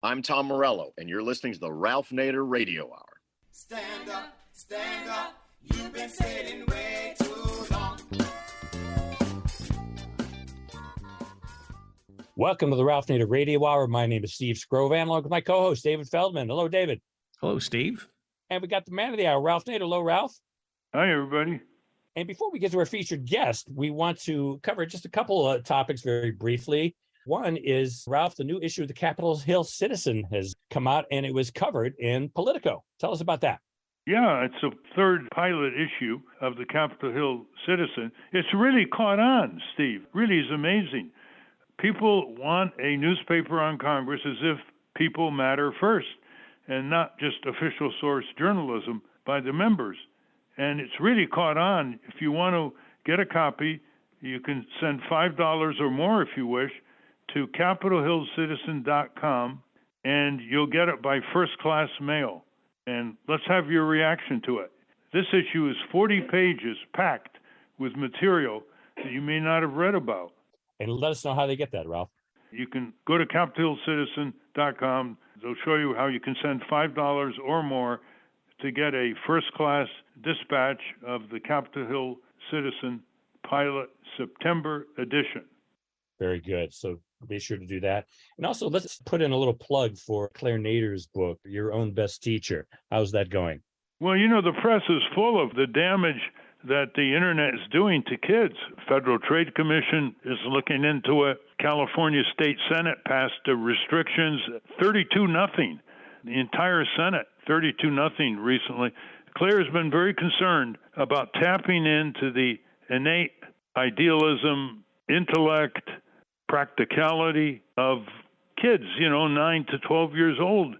I'm Tom Morello, and you're listening to the Ralph Nader Radio Hour. Stand up, you've been sitting way too long. Welcome to the Ralph Nader Radio Hour. My name is Steve Scrovan, along with my co-host, David Feldman. Hello, David. Hello, Steve. And we got the man of the hour, Ralph Nader. Hello, Ralph. Hi, everybody. And before we get to our featured guest, we want to cover just a couple of topics very briefly. One is, Ralph, the new issue of the Capitol Hill Citizen has come out, and it was covered in Politico. Tell us about that. Yeah, it's a third pilot issue of the Capitol Hill Citizen. It's really caught on, Steve. Really is amazing. People want a newspaper on Congress as if people matter first, and not just official source journalism by the members. And it's really caught on. If you want to get a copy, you can send $5 or more if you wish to CapitolHillCitizen.com, and you'll get it by first-class mail. And let's have your reaction to it. This issue is 40 pages packed with material that you may not have read about. And let us know how they get that, Ralph. You can go to CapitolHillCitizen.com. They'll show you how you can send $5 or more to get a first-class dispatch of the Capitol Hill Citizen Pilot September edition. Very good. So be sure to do that. And also, let's put in a little plug for Claire Nader's book, Your Own Best Teacher. How's that going? Well, you know, the press is full of the damage that the internet is doing to kids. Federal Trade Commission is looking into it. California State Senate passed the restrictions 32-0. The entire Senate, 32-0 recently. Claire has been very concerned about tapping into the innate idealism, intellect, practicality of kids, 9 to 12 years old.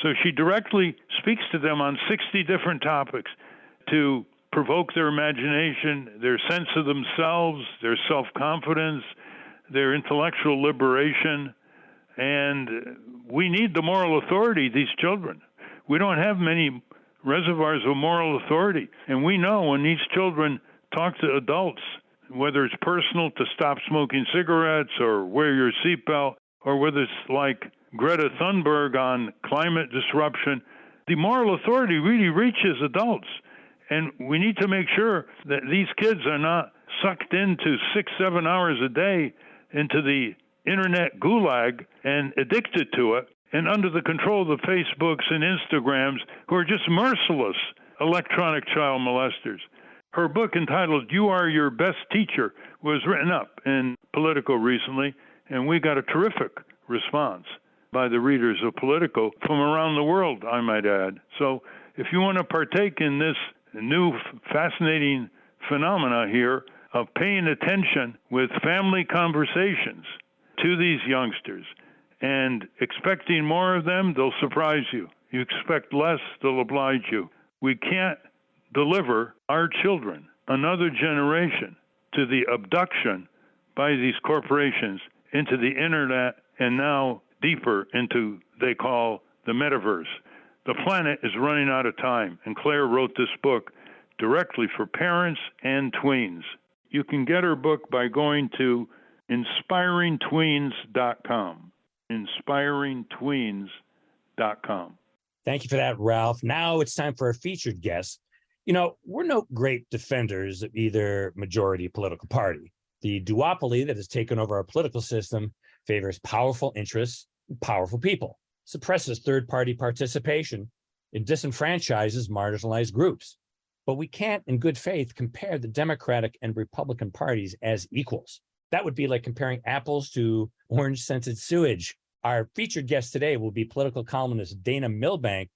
So she directly speaks to them on 60 different topics to provoke their imagination, their sense of themselves, their self-confidence, their intellectual liberation. And we need the moral authority, these children. We don't have many reservoirs of moral authority. And we know when these children talk to adults, whether it's personal to stop smoking cigarettes or wear your seatbelt, or whether it's like Greta Thunberg on climate disruption, the moral authority really reaches adults. And we need to make sure that these kids are not sucked into 6-7 hours a day into the internet gulag and addicted to it and under the control of the Facebooks and Instagrams who are just merciless electronic child molesters. Her book entitled You Are Your Best Teacher was written up in Politico recently, and we got a terrific response by the readers of Politico from around the world, I might add. So if you want to partake in this new fascinating phenomena here of paying attention with family conversations to these youngsters and expecting more of them, they'll surprise you. You expect less, they'll oblige you. We can't deliver our children, another generation, to the abduction by these corporations into the internet and now deeper into they call the metaverse. The planet is running out of time, and Claire wrote this book directly for parents and tweens. You can get her book by going to inspiringtweens.com. inspiringtweens.com. Thank you for that, Ralph. Now it's time for our featured guest. We're no great defenders of either majority political party. The duopoly that has taken over our political system favors powerful interests and powerful people, suppresses third-party participation, and disenfranchises marginalized groups. But we can't, in good faith, compare the Democratic and Republican parties as equals. That would be like comparing apples to orange-scented sewage. Our featured guest today will be political columnist Dana Milbank,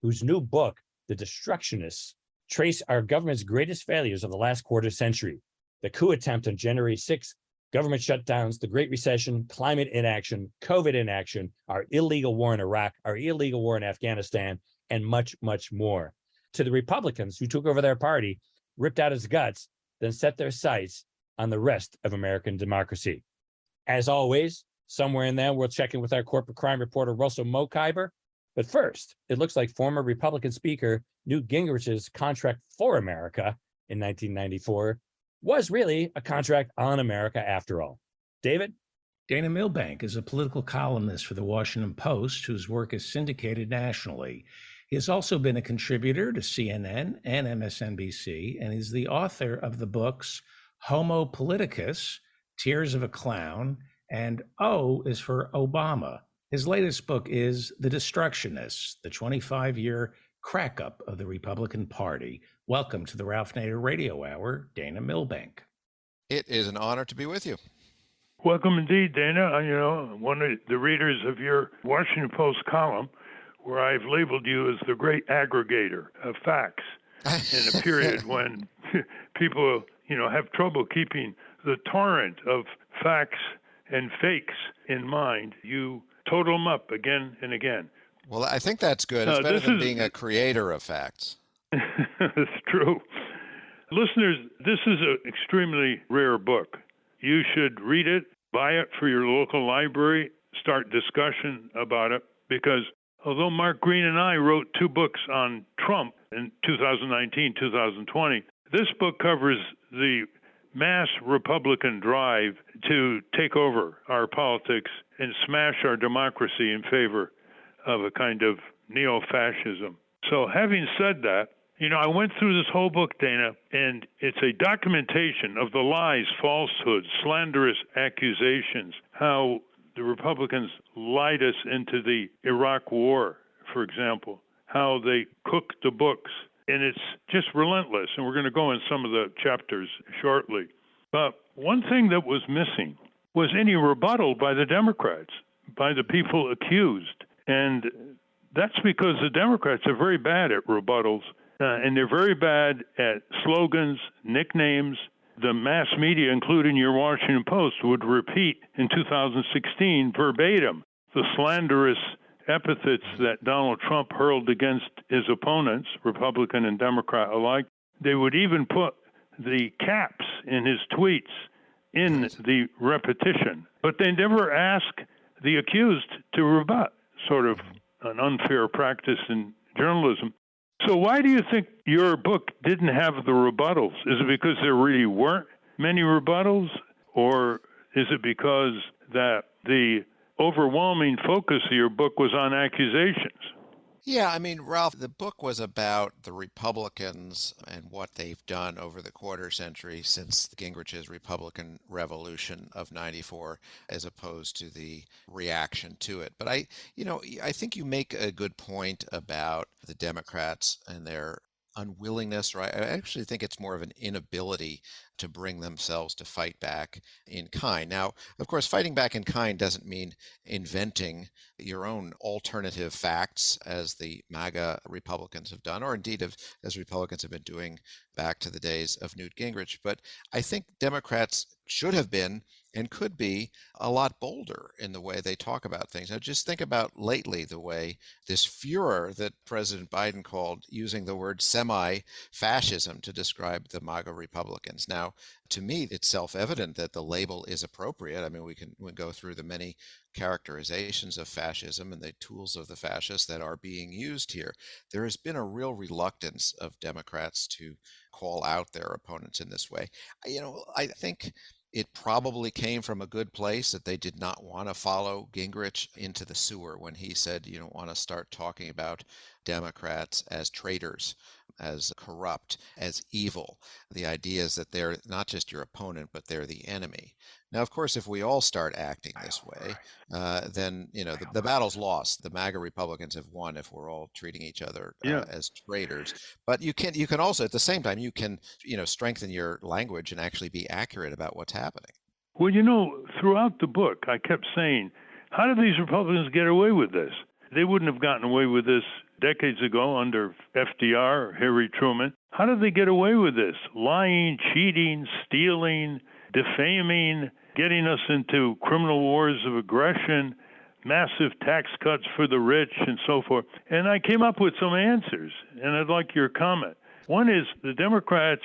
whose new book, The Destructionists, trace our government's greatest failures of the last quarter century: the coup attempt on January 6th, government shutdowns, the Great Recession, climate inaction, COVID inaction, our illegal war in Iraq, our illegal war in Afghanistan, and much, much more. To the Republicans who took over their party, ripped out its guts, then set their sights on the rest of American democracy. As always, somewhere in there, we'll check in with our corporate crime reporter, Russell Mokhiber. But first, it looks like former Republican Speaker Newt Gingrich's contract for America in 1994 was really a contract on America after all. David? Dana Milbank is a political columnist for the Washington Post whose work is syndicated nationally. He has also been a contributor to CNN and MSNBC, and is the author of the books Homo Politicus, Tears of a Clown, and O is for Obama. His latest book is The Destructionists, the 25-year crack-up of the Republican Party. Welcome to the Ralph Nader Radio Hour, Dana Milbank. It is an honor to be with you. Welcome indeed, Dana. One of the readers of your Washington Post column, where I've labeled you as the great aggregator of facts in a period when people, have trouble keeping the torrent of facts and fakes in mind. You total them up again and again. Well, I think that's good. It's better than being a creator of facts. That's true. Listeners, this is an extremely rare book. You should read it, buy it for your local library, start discussion about it, because although Mark Green and I wrote 2 books on Trump in 2019, 2020, this book covers the mass Republican drive to take over our politics and smash our democracy in favor of a kind of neo-fascism. So having said that, I went through this whole book, Dana, and it's a documentation of the lies, falsehoods, slanderous accusations, how the Republicans lied us into the Iraq War, for example, how they cooked the books. And it's just relentless, and we're going to go in some of the chapters shortly. But one thing that was missing was any rebuttal by the Democrats, by the people accused. And that's because the Democrats are very bad at rebuttals, and they're very bad at slogans, nicknames. The mass media, including your Washington Post, would repeat in 2016 verbatim the slanderous epithets that Donald Trump hurled against his opponents, Republican and Democrat alike. They would even put the caps in his tweets in the repetition, but they never ask the accused to rebut, sort of an unfair practice in journalism. So why do you think your book didn't have the rebuttals? Is it because there really weren't many rebuttals, or is it because that the overwhelming focus of your book was on accusations? Yeah, I mean, Ralph, the book was about the Republicans and what they've done over the quarter century since Gingrich's Republican Revolution of '94, as opposed to the reaction to it. But I think you make a good point about the Democrats and their unwillingness, right? I actually think it's more of an inability to bring themselves to fight back in kind. Now, of course, fighting back in kind doesn't mean inventing your own alternative facts, as the MAGA Republicans have done, or indeed as Republicans have been doing back to the days of Newt Gingrich. But I think Democrats should have been and could be a lot bolder in the way they talk about things. Now, just think about lately the way this furor that President Biden called using the word semi-fascism to describe the MAGA Republicans. Now, to me, it's self-evident that the label is appropriate. I mean, we can go through the many characterizations of fascism and the tools of the fascists that are being used here. There has been a real reluctance of Democrats to call out their opponents in this way. I think it probably came from a good place, that they did not want to follow Gingrich into the sewer when he said, you don't want to start talking about Democrats as traitors, as corrupt, as evil. The idea is that they're not just your opponent, but they're the enemy. Now, of course, if we all start acting this way, then the battle's lost. The MAGA Republicans have won if we're all treating each other as traitors. But you can also, at the same time, you can strengthen your language and actually be accurate about what's happening. Well, throughout the book, I kept saying, how did these Republicans get away with this? They wouldn't have gotten away with this decades ago under FDR or Harry Truman. How did they get away with this? Lying, cheating, stealing, defaming, getting us into criminal wars of aggression, massive tax cuts for the rich, and so forth. And I came up with some answers, and I'd like your comment. One is the Democrats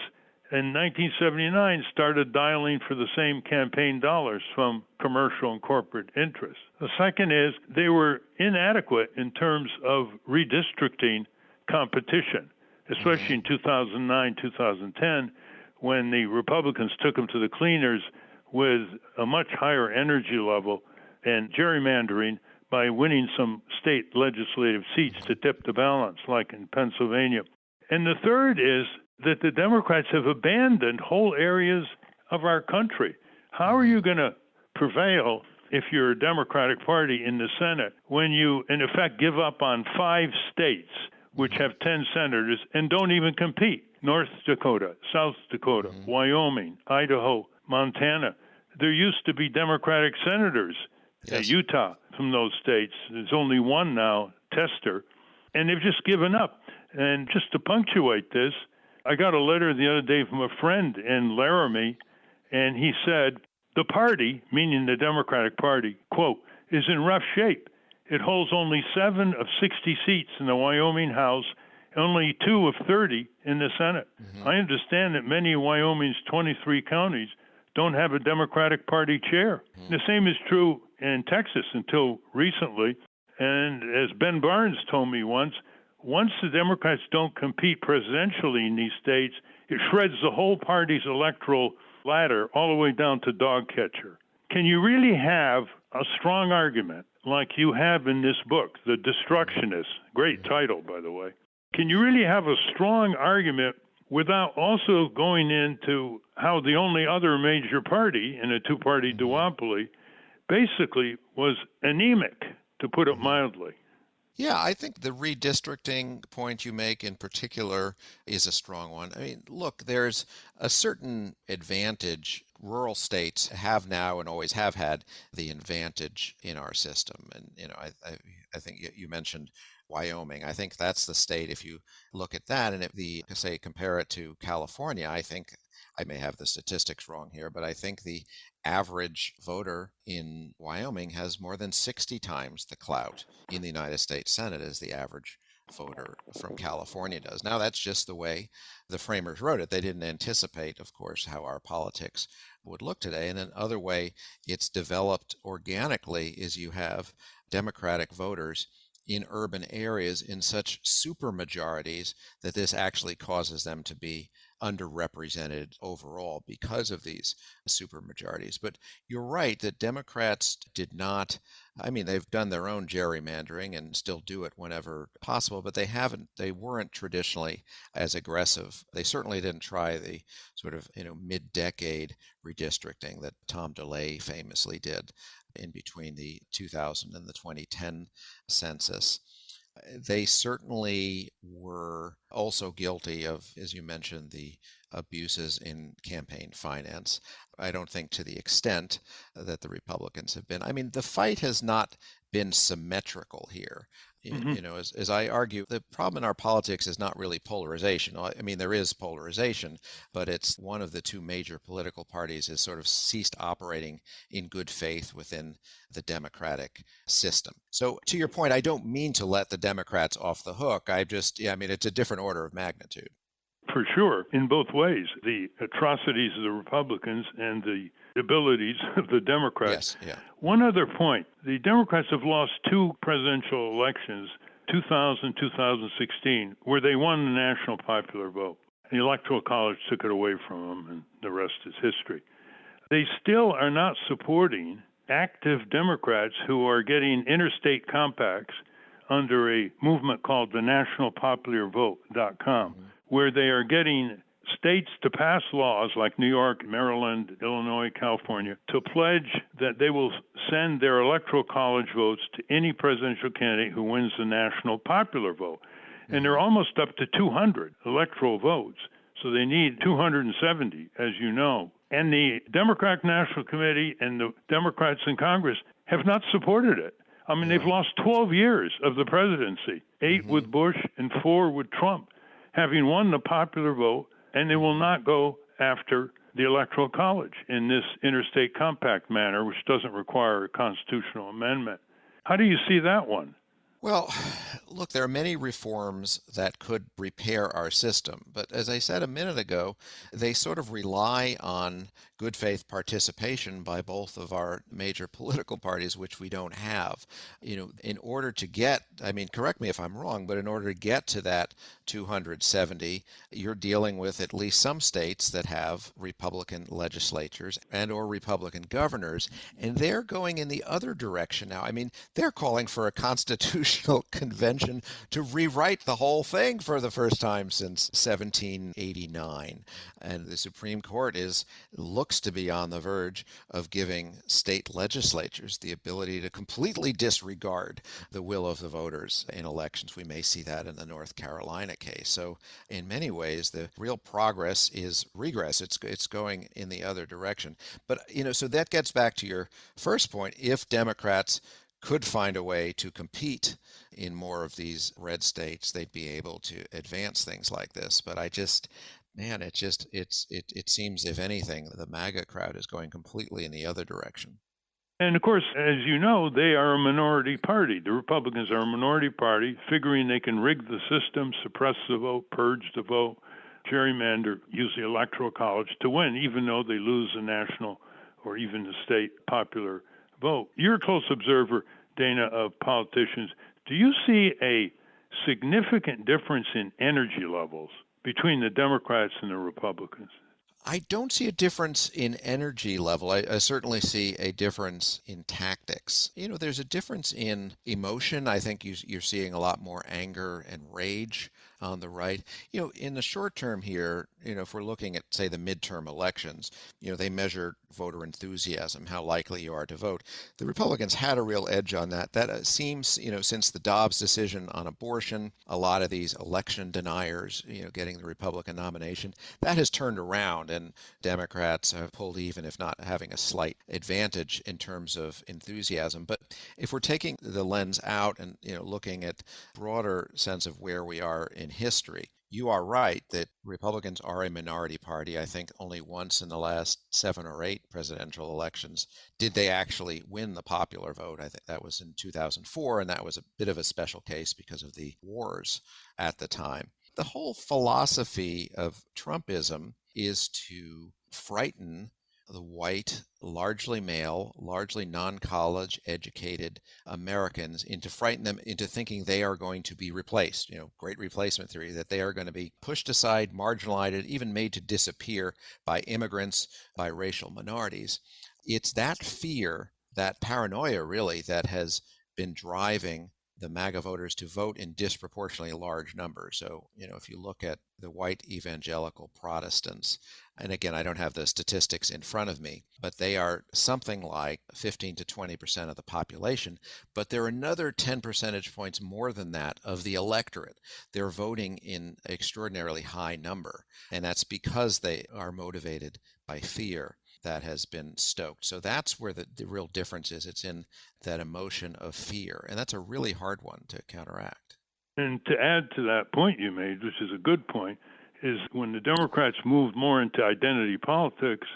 in 1979 started dialing for the same campaign dollars from commercial and corporate interests. The second is they were inadequate in terms of redistricting competition, especially in 2009, 2010, when the Republicans took them to the cleaners with a much higher energy level and gerrymandering by winning some state legislative seats to tip the balance, like in Pennsylvania. And the third is that the Democrats have abandoned whole areas of our country. How are you going to prevail if you're a Democratic Party in the Senate when you, in effect, give up on 5 states, which have 10 senators, and don't even compete? North Dakota, South Dakota, Wyoming, Idaho, Montana. There used to be Democratic senators, Utah, from those states. There's only one now, Tester, and they've just given up. And just to punctuate this, I got a letter the other day from a friend in Laramie, and he said, the party, meaning the Democratic Party, quote, is in rough shape. It holds only 7 of 60 seats in the Wyoming House, only 2 of 30 in the Senate. I understand that many of Wyoming's 23 counties don't have a Democratic Party chair. The same is true in Texas until recently. And as Ben Barnes told me once the Democrats don't compete presidentially in these states, it shreds the whole party's electoral ladder all the way down to dog catcher. Can you really have a strong argument like you have in this book, The Destructionists? Great title, by the way. Can you really have a strong argument without also going into how the only other major party in a two-party duopoly basically was anemic, to put it mildly? Yeah, I think the redistricting point you make in particular is a strong one. I mean, look, there's a certain advantage. Rural states have now and always have had the advantage in our system. And, I think you mentioned Wyoming. I think that's the state, if you look at that, and if compare it to California, I think, I may have the statistics wrong here, but I think the average voter in Wyoming has more than 60 times the clout in the United States Senate as the average voter from California does. Now, that's just the way the framers wrote it. They didn't anticipate, of course, how our politics would look today. And another way it's developed organically is you have Democratic voters in urban areas in such supermajorities that this actually causes them to be underrepresented overall because of these supermajorities. But you're right that Democrats did not, they've done their own gerrymandering and still do it whenever possible, but they weren't traditionally as aggressive. They certainly didn't try the sort of, mid-decade redistricting that Tom DeLay famously did in between the 2000 and the 2010 census. They certainly were also guilty of, as you mentioned, the abuses in campaign finance. I don't think to the extent that the Republicans have been. The fight has not been symmetrical here. As I argue, the problem in our politics is not really polarization. There is polarization, but it's one of the two major political parties has sort of ceased operating in good faith within the democratic system. So to your point, I don't mean to let the Democrats off the hook. It's a different order of magnitude. For sure, in both ways, the atrocities of the Republicans and the abilities of the Democrats. Yes, yeah. One other point, the Democrats have lost 2 presidential elections, 2000, 2016, where they won the national popular vote. The Electoral College took it away from them, and the rest is history. They still are not supporting active Democrats who are getting interstate compacts under a movement called the nationalpopularvote.com, where they are getting states to pass laws like New York, Maryland, Illinois, California, to pledge that they will send their electoral college votes to any presidential candidate who wins the national popular vote. And they're almost up to 200 electoral votes. So they need 270, as you know. And the Democratic National Committee and the Democrats in Congress have not supported it. They've lost 12 years of the presidency, 8 with Bush and 4 with Trump, having won the popular vote, and they will not go after the Electoral College in this interstate compact manner, which doesn't require a constitutional amendment. How do you see that one? Well, look, there are many reforms that could repair our system. But as I said a minute ago, they sort of rely on good faith participation by both of our major political parties, which we don't have. In order to get, I mean, correct me if I'm wrong, but in order to get to that 270, you're dealing with at least some states that have Republican legislatures and or Republican governors, and they're going in the other direction now. I mean, they're calling for a constitutional convention to rewrite the whole thing for the first time since 1789. And the Supreme Court looks to be on the verge of giving state legislatures the ability to completely disregard the will of the voters in elections. We may see that in the North Carolina case. So in many ways, the real progress is regress. It's going in the other direction. But, so that gets back to your first point. If Democrats could find a way to compete in more of these red states, they'd be able to advance things like this. But it seems, if anything, the MAGA crowd is going completely in the other direction. And of course, as you know, they are a minority party. The Republicans are a minority party, figuring they can rig the system, suppress the vote, purge the vote, gerrymander, use the Electoral College to win, even though they lose the national or even the state popular vote. You're a close observer, Dana, of politicians. Do you see a significant difference in energy levels between the Democrats and the Republicans? I don't see a difference in energy level. I certainly see a difference in tactics. There's a difference in emotion. I think you're seeing a lot more anger and rage on the right. In the short term here, if we're looking at, say, the midterm elections, they measure voter enthusiasm, how likely you are to vote. The Republicans had a real edge on that. That seems, since the Dobbs decision on abortion, a lot of these election deniers, getting the Republican nomination, that has turned around, and Democrats have pulled even, if not having a slight advantage in terms of enthusiasm. But if we're taking the lens out and, looking at broader sense of where we are in history, you are right that Republicans are a minority party. I think only once in the last 7 or 8 presidential elections did they actually win the popular vote. I think that was in 2004, and that was a bit of a special case because of the wars at the time. The whole philosophy of Trumpism is to frighten the white, largely male, largely non-college educated Americans, and to frighten them into thinking they are going to be replaced, great replacement theory, that they are going to be pushed aside, marginalized, even made to disappear by immigrants, by racial minorities. It's that fear, that paranoia really, that has been driving the MAGA voters to vote in disproportionately large numbers. So, if you look at the white evangelical Protestants, and again, I don't have the statistics in front of me, but they are something like 15 to 20% of the population, but they're another 10 percentage points more than that of the electorate. They're voting in extraordinarily high number, and that's because they are motivated by fear that has been stoked. So that's where the real difference is. It's in that emotion of fear, and that's a really hard one to counteract. And to add to that point you made, which is a good point, is when the Democrats moved more into identity politics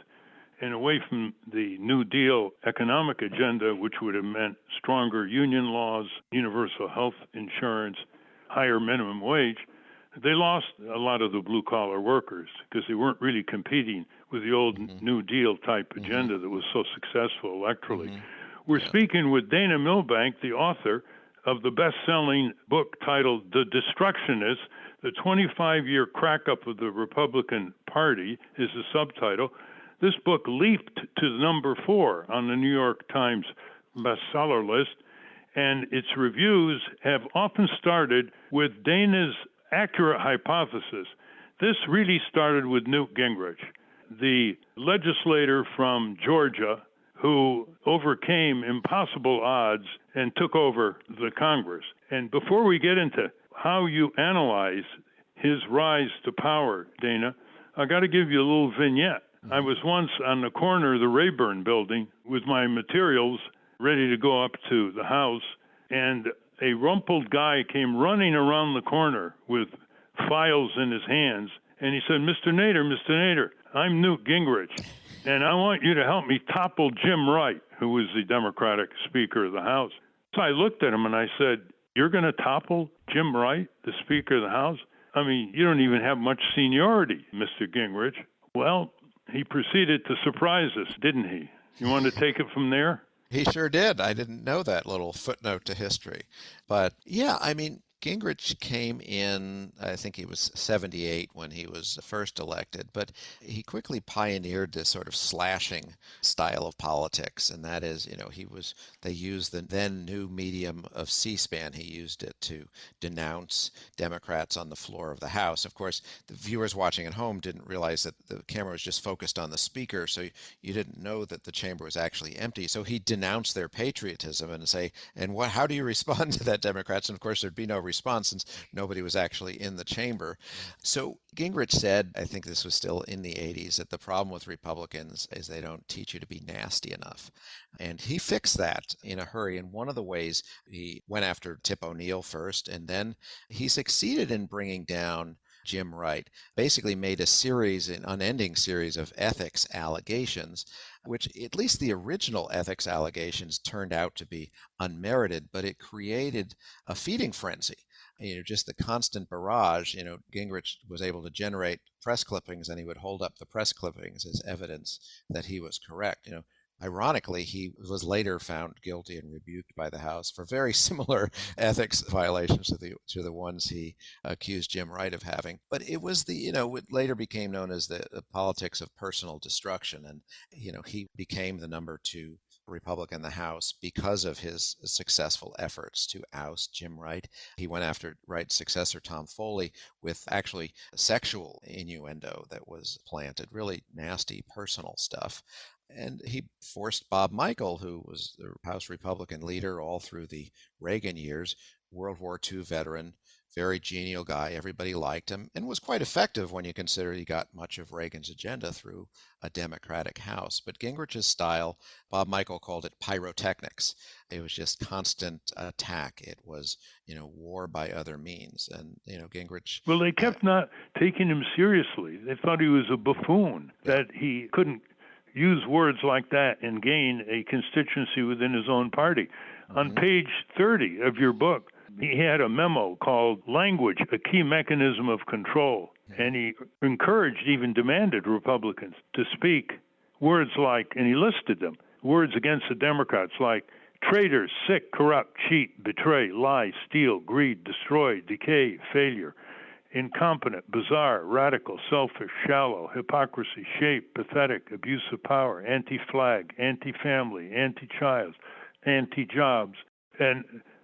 and away from the New Deal economic agenda, which would have meant stronger union laws, universal health insurance, higher minimum wage, they lost a lot of the blue-collar workers because they weren't really competing with the old New Deal type agenda that was so successful electorally. We're speaking with Dana Milbank, the author of the best-selling book titled The Destructionists, the 25-year crack-up of the Republican Party is the subtitle. This book leaped to number 4 on the New York Times bestseller list, and its reviews have often started with Dana's accurate hypothesis. This really started with Newt Gingrich, the legislator from Georgia who overcame impossible odds and took over the Congress. And before we get into how you analyze his rise to power, Dana, I got to give you a little vignette. I was once on the corner of the Rayburn building with my materials ready to go up to the house, and a rumpled guy came running around the corner with files in his hands, and he said, Mr. Nader, I'm Newt Gingrich, and I want you to help me topple Jim Wright, who was the Democratic Speaker of the House. So I looked at him and I said, You're going to topple Jim Wright, the Speaker of the House? I mean, you don't even have much seniority, Mr. Gingrich. Well, he proceeded to surprise us, didn't he? You want to take it from there? He sure did. I didn't know that little footnote to history. But yeah, I mean, Gingrich came in, I think he was 78 when he was first elected, but he quickly pioneered this sort of slashing style of politics. And that is, they used the then new medium of C-SPAN. He used it to denounce Democrats on the floor of the House. Of course, the viewers watching at home didn't realize that the camera was just focused on the speaker, so you didn't know that the chamber was actually empty. So he denounced their patriotism and say, how do you respond to that, Democrats? And of course, there'd be no response since nobody was actually in the chamber. So Gingrich said, I think this was still in the 80s, that the problem with Republicans is they don't teach you to be nasty enough. And he fixed that in a hurry. And one of the ways, he went after Tip O'Neill first, and then he succeeded in bringing down Jim Wright, basically made an unending series of ethics allegations, which at least the original ethics allegations turned out to be unmerited, but it created a feeding frenzy. Just the constant barrage. Gingrich was able to generate press clippings, and he would hold up the press clippings as evidence that he was correct. Ironically, he was later found guilty and rebuked by the House for very similar ethics violations to the ones he accused Jim Wright of having. But it was it later became known as the politics of personal destruction. And, he became the number 2 Republican in the House because of his successful efforts to oust Jim Wright. He went after Wright's successor, Tom Foley, with actually sexual innuendo that was planted, really nasty personal stuff. And he forced Bob Michel, who was the House Republican leader all through the Reagan years, World War II veteran, very genial guy. Everybody liked him, and was quite effective when you consider he got much of Reagan's agenda through a Democratic House. But Gingrich's style, Bob Michel called it pyrotechnics. It was just constant attack. It was, war by other means. And, Gingrich... Well, they kept not taking him seriously. They thought he was a buffoon, that he couldn't use words like that and gain a constituency within his own party. Mm-hmm. On page 30 of your book, he had a memo called Language, a Key Mechanism of Control. And he encouraged, even demanded Republicans to speak words like, and he listed them, words against the Democrats like traitors, sick, corrupt, cheat, betray, lie, steal, greed, destroy, decay, failure, incompetent, bizarre, radical, selfish, shallow, hypocrisy, shape, pathetic, abuse of power, anti-flag, anti-family, anti-child, anti-jobs. And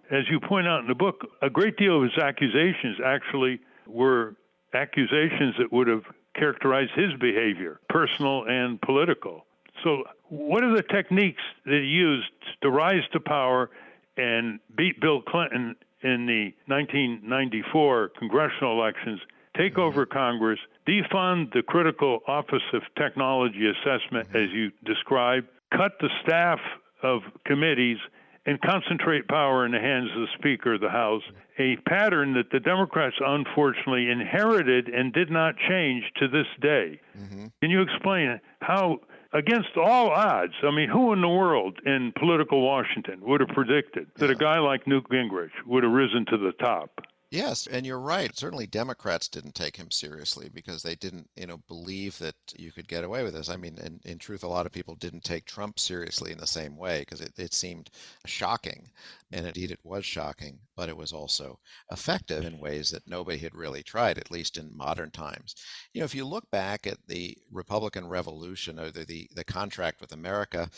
as you point out in the book, a great deal of his accusations actually were accusations that would have characterized his behavior, personal and political. So what are the techniques that he used to rise to power and beat Bill Clinton in the 1994 congressional elections, take over Congress, defund the critical Office of Technology Assessment, as you described, cut the staff of committees, and concentrate power in the hands of the Speaker of the House, a pattern that the Democrats unfortunately inherited and did not change to this day. Mm-hmm. Can you explain how, against all odds, I mean, who in the world in political Washington would have predicted that a guy like Newt Gingrich would have risen to the top? Yes, and you're right. Certainly Democrats didn't take him seriously because they didn't, believe that you could get away with this. I mean, in truth, a lot of people didn't take Trump seriously in the same way because it seemed shocking. And indeed it was shocking, but it was also effective in ways that nobody had really tried, at least in modern times. If you look back at the Republican Revolution or the contract with America,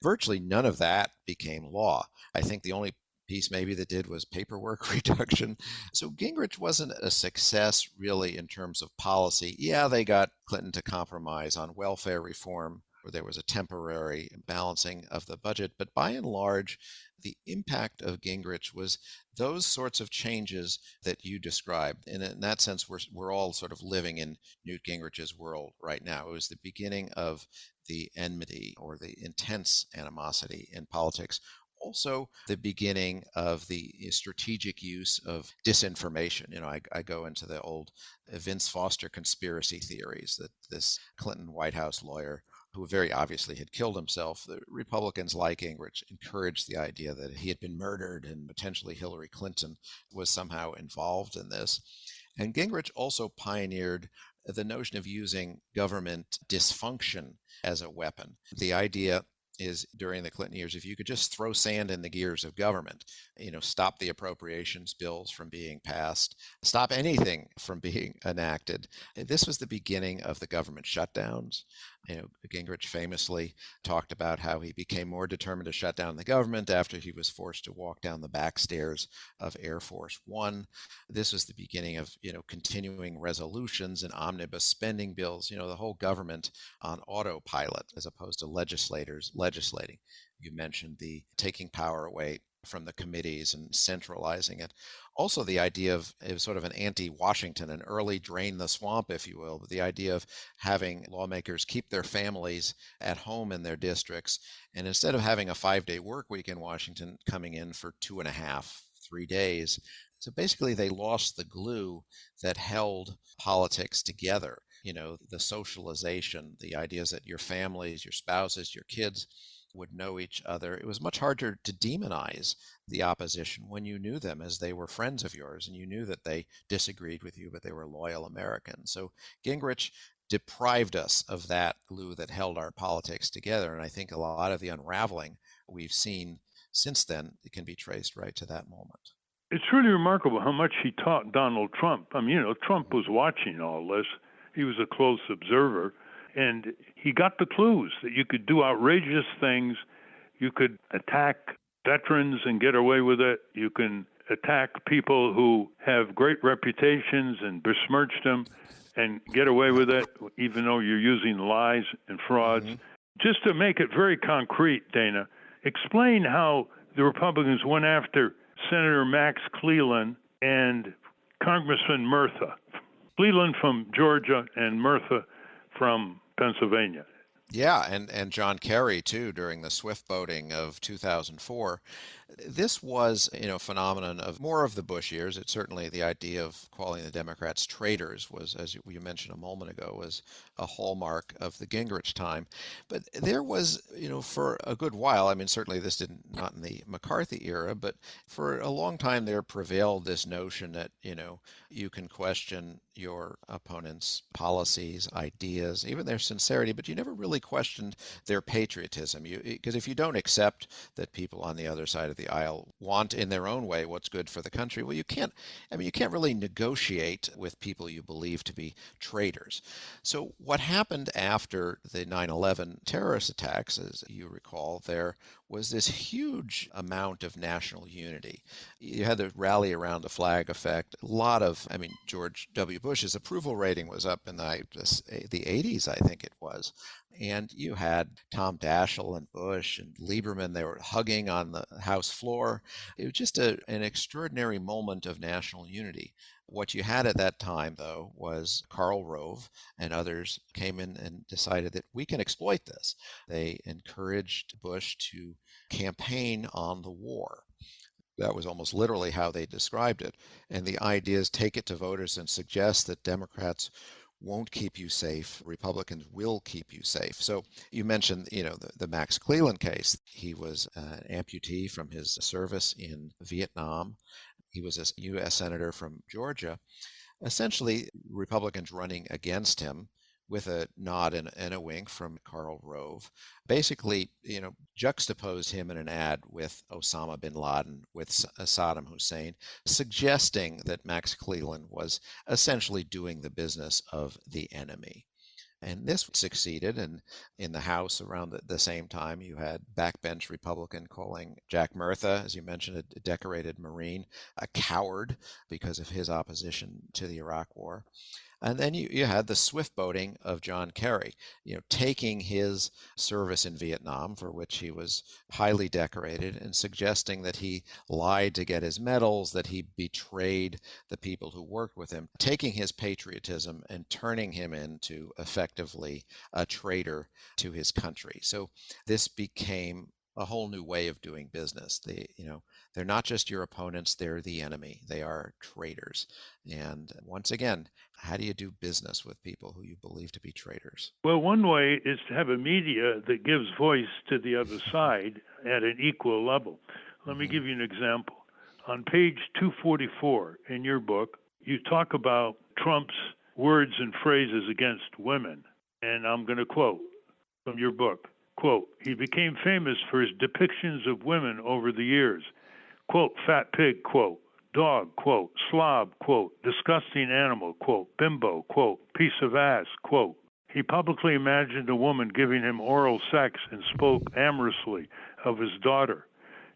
virtually none of that became law. I think the only piece maybe that did was paperwork reduction. So Gingrich wasn't a success really in terms of policy. Yeah, they got Clinton to compromise on welfare reform, where there was a temporary balancing of the budget. But by and large, the impact of Gingrich was those sorts of changes that you described. And in that sense, we're all sort of living in Newt Gingrich's world right now. It was the beginning of the enmity or the intense animosity in politics. Also, the beginning of the strategic use of disinformation. I go into the old Vince Foster conspiracy theories that this Clinton White House lawyer who very obviously had killed himself. The Republicans, like Gingrich, encouraged the idea that he had been murdered and potentially Hillary Clinton was somehow involved in this. And Gingrich also pioneered the notion of using government dysfunction as a weapon. The idea is during the Clinton years, if you could just throw sand in the gears of government, stop the appropriations bills from being passed, stop anything from being enacted. This was the beginning of the government shutdowns. Gingrich famously talked about how he became more determined to shut down the government after he was forced to walk down the back stairs of Air Force One. This was the beginning of, continuing resolutions and omnibus spending bills, the whole government on autopilot as opposed to legislators legislating. You mentioned the taking power away from the committees and centralizing it. Also, the idea of sort of an anti-Washington, an early drain the swamp, if you will, but the idea of having lawmakers keep their families at home in their districts. And instead of having a 5-day work week in Washington, coming in for 2.5, 3 days. So basically, they lost the glue that held politics together. The socialization, the ideas that your families, your spouses, your kids would know each other. It was much harder to demonize the opposition when you knew them as they were friends of yours and you knew that they disagreed with you, but they were loyal Americans. So Gingrich deprived us of that glue that held our politics together. And I think a lot of the unraveling we've seen since then, it can be traced right to that moment. It's really remarkable how much he taught Donald Trump. Trump was watching all this. He was a close observer. And he got the clues that you could do outrageous things. You could attack veterans and get away with it. You can attack people who have great reputations and besmirch them and get away with it, even though you're using lies and frauds. Mm-hmm. Just to make it very concrete, Dana, explain how the Republicans went after Senator Max Cleland and Congressman Murtha. Cleland from Georgia and Murtha from Pennsylvania. Yeah, and John Kerry, too, during the Swift boating of 2004. This was, a phenomenon of more of the Bush years. It's certainly the idea of calling the Democrats traitors was, as you mentioned a moment ago, was a hallmark of the Gingrich time. But there was, for a good while, certainly this not in the McCarthy era, but for a long time there prevailed this notion that, you can question your opponent's policies, ideas, even their sincerity, but you never really questioned their patriotism. Because if you don't accept that people on the other side of the aisle want in their own way what's good for the country, well, you can't really negotiate with people you believe to be traitors. So what happened after the 9/11 terrorist attacks, as you recall, there was this huge amount of national unity. You had the rally around the flag effect. A lot of, George W. Bush's approval rating was up in the 80s, I think it was. And you had Tom Daschle and Bush and Lieberman. They were hugging on the House floor. It was just an extraordinary moment of national unity. What you had at that time, though, was Karl Rove and others came in and decided that we can exploit this. They encouraged Bush to campaign on the war. That was almost literally how they described it. And the idea is take it to voters and suggest that Democrats won't keep you safe. Republicans will keep you safe. So you mentioned, the Max Cleland case. He was an amputee from his service in Vietnam. He was a U.S. Senator from Georgia. Essentially, Republicans running against him with a nod and a wink from Karl Rove, basically, juxtaposed him in an ad with Osama bin Laden, with Saddam Hussein, suggesting that Max Cleland was essentially doing the business of the enemy. And this succeeded. And in the House around the same time, you had backbench Republican calling Jack Murtha, as you mentioned, a decorated Marine, a coward because of his opposition to the Iraq War. And then you had the swift boating of John Kerry, taking his service in Vietnam, for which he was highly decorated, and suggesting that he lied to get his medals, that he betrayed the people who worked with him, taking his patriotism and turning him into effectively a traitor to his country. So this became a whole new way of doing business. The They're not just your opponents, they're the enemy. They are traitors. And once again, how do you do business with people who you believe to be traitors? Well, one way is to have a media that gives voice to the other side at an equal level. Let me give you an example. On page 244 in your book, you talk about Trump's words and phrases against women. And I'm going to quote from your book, quote, "He became famous for his depictions of women over the years. Quote, fat pig, quote, dog, quote, slob, quote, disgusting animal, quote, bimbo, quote, piece of ass, quote. He publicly imagined a woman giving him oral sex and spoke amorously of his daughter.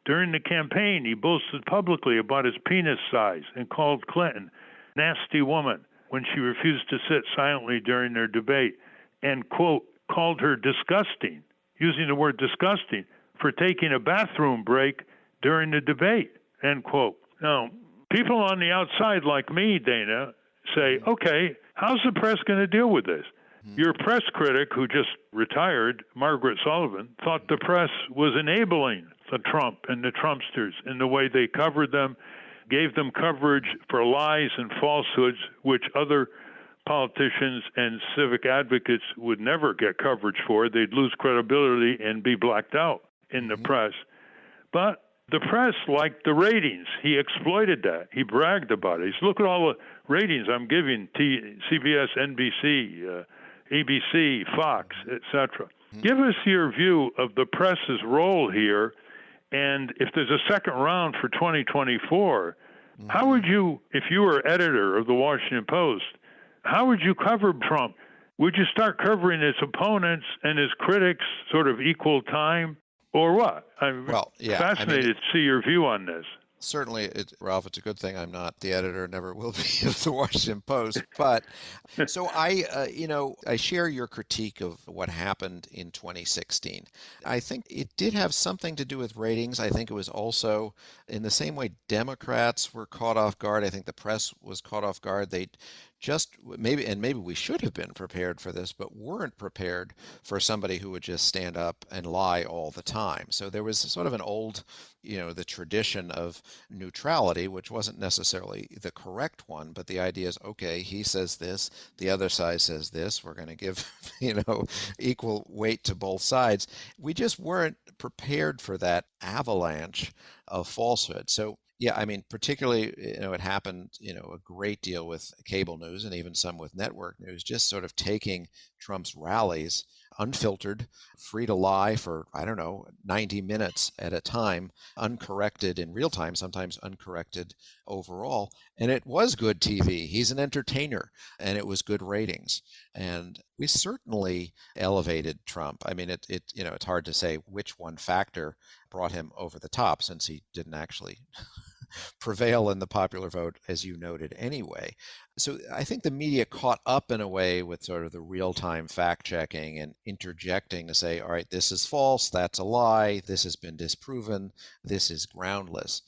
During the campaign, he boasted publicly about his penis size and called Clinton nasty woman when she refused to sit silently during their debate and, quote, called her disgusting, using the word disgusting, for taking a bathroom break during the debate, end quote." Now, people on the outside like me, Dana, say, okay, how's the press going to deal with this? Your press critic, who just retired, Margaret Sullivan, thought the press was enabling the Trump and the Trumpsters in the way they covered them, gave them coverage for lies and falsehoods, which other politicians and civic advocates would never get coverage for. They'd lose credibility and be blacked out in the press. But the press liked the ratings. He exploited that. He bragged about it. He said, look at all the ratings I'm giving CBS, NBC, ABC, Fox, etc. Give us your view of the press's role here, and if there's a second round for 2024, how would you, if you were editor of the Washington Post, how would you cover Trump? Would you start covering his opponents and his critics sort of equal time, or what? I'm fascinated to see your view on this. Certainly, Ralph, it's a good thing I'm not the editor, never will be, of the Washington Post. But so I share your critique of what happened in 2016. I think it did have something to do with ratings. I think it was also in the same way Democrats were caught off guard. I think the press was caught off guard. They just maybe we should have been prepared for this, but weren't prepared for somebody who would just stand up and lie all the time. So there was sort of an old, the tradition of neutrality, which wasn't necessarily the correct one, but the idea is, okay, he says this, the other side says this, we're going to give, equal weight to both sides. We just weren't prepared for that avalanche of falsehood. So yeah, I mean, particularly, it happened, a great deal with cable news and even some with network news, just sort of taking Trump's rallies unfiltered, free to lie for, 90 minutes at a time, uncorrected in real time, sometimes uncorrected overall. And it was good TV. He's an entertainer, and it was good ratings. And we certainly elevated Trump. I mean, it's hard to say which one factor brought him over the top, since he didn't actually prevail in the popular vote, as you noted anyway. So I think the media caught up in a way with sort of the real-time fact-checking and interjecting to say, all right, this is false, that's a lie, this has been disproven, this is groundless.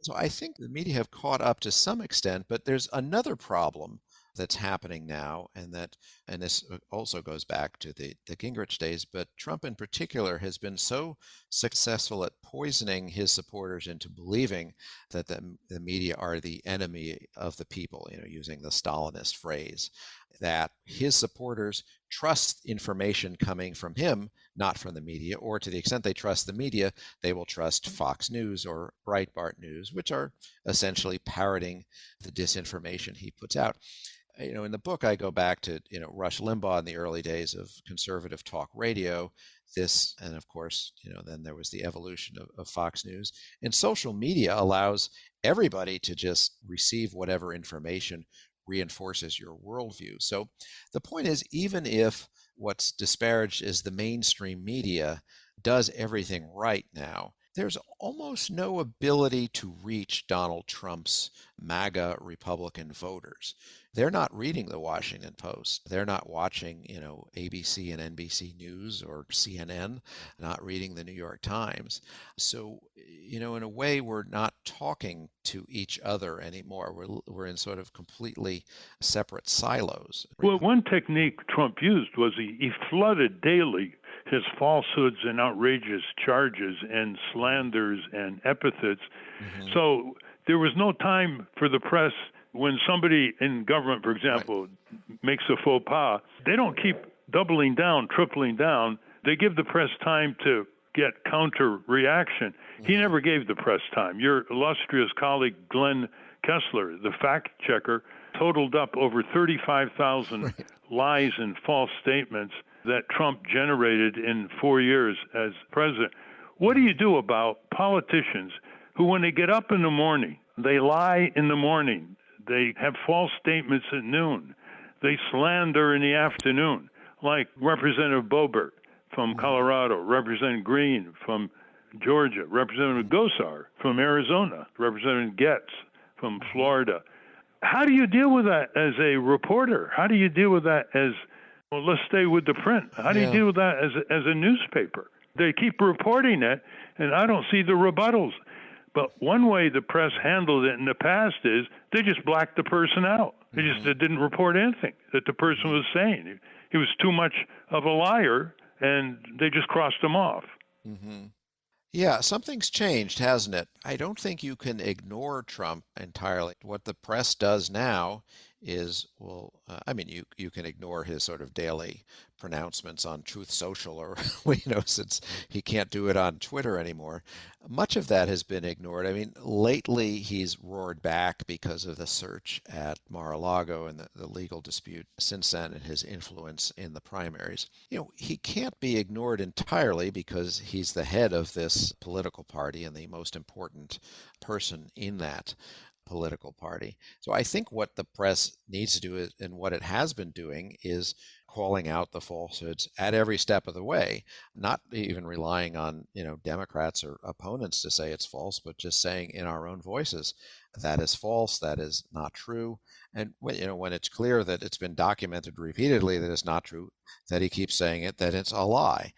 So I think the media have caught up to some extent, but there's another problem that's happening now, and this also goes back to the Gingrich days, but Trump in particular has been so successful at poisoning his supporters into believing that the media are the enemy of the people, using the Stalinist phrase, that his supporters trust information coming from him, not from the media, or to the extent they trust the media, they will trust Fox News or Breitbart News, which are essentially parroting the disinformation he puts out. In the book, I go back to, Rush Limbaugh in the early days of conservative talk radio, and of course, then there was the evolution of Fox News. And social media allows everybody to just receive whatever information reinforces your worldview. So the point is, even if what's disparaged is the mainstream media does everything right now, there's almost no ability to reach Donald Trump's MAGA Republican voters. They're not reading the Washington Post. They're not watching, ABC and NBC News or CNN, not reading the New York Times. So, in a way, we're not talking to each other anymore. We're in sort of completely separate silos. Well, one technique Trump used was he flooded daily his falsehoods and outrageous charges and slanders and epithets. So there was no time for the press. When somebody in government, for example, makes a faux pas, they don't keep doubling down, tripling down. They give the press time to get counter reaction. He never gave the press time. Your illustrious colleague, Glenn Kessler, the fact checker, totaled up over 35,000 lies and false statements that Trump generated in 4 years as president. What do you do about politicians who, when they get up in the morning, they lie in the morning, they have false statements at noon, they slander in the afternoon, like Representative Boebert from Colorado, Representative Green from Georgia, Representative Gosar from Arizona, Representative Getz from Florida. How do you deal with that as a reporter? How do you deal with that as, well, let's stay with the print. How do you deal with that as a newspaper? They keep reporting it, and I don't see the rebuttals. But one way the press handled it in the past is they just blacked the person out. They just didn't report anything that the person was saying. He was too much of a liar, and they just crossed him off. Yeah, something's changed, hasn't it? I don't think you can ignore Trump entirely. What the press does now is, well, I mean, you can ignore his sort of daily pronouncements on Truth Social, or, since he can't do it on Twitter anymore. Much of that has been ignored. I mean, lately he's roared back because of the search at Mar-a-Lago and the legal dispute since then and his influence in the primaries. He can't be ignored entirely because he's the head of this political party and the most important person in that political party. So I think what the press needs to do is, and what it has been doing, is calling out the falsehoods at every step of the way, not even relying on, Democrats or opponents to say it's false, but just saying in our own voices, that is false, that is not true. And when it's clear that it's been documented repeatedly that it's not true, that he keeps saying it, that it's a lie.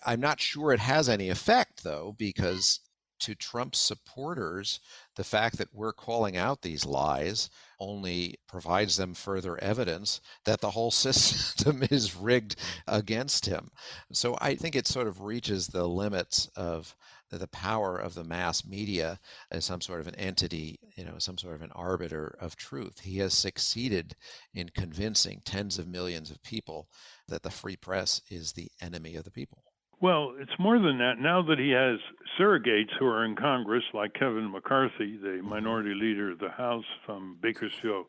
I'm not sure it has any effect, though, because to Trump's supporters, the fact that we're calling out these lies only provides them further evidence that the whole system is rigged against him. So I think it sort of reaches the limits of the power of the mass media as some sort of an entity, some sort of an arbiter of truth. He has succeeded in convincing tens of millions of people that the free press is the enemy of the people. Well, it's more than that. Now that he has surrogates who are in Congress, like Kevin McCarthy, the minority leader of the House from Bakersfield,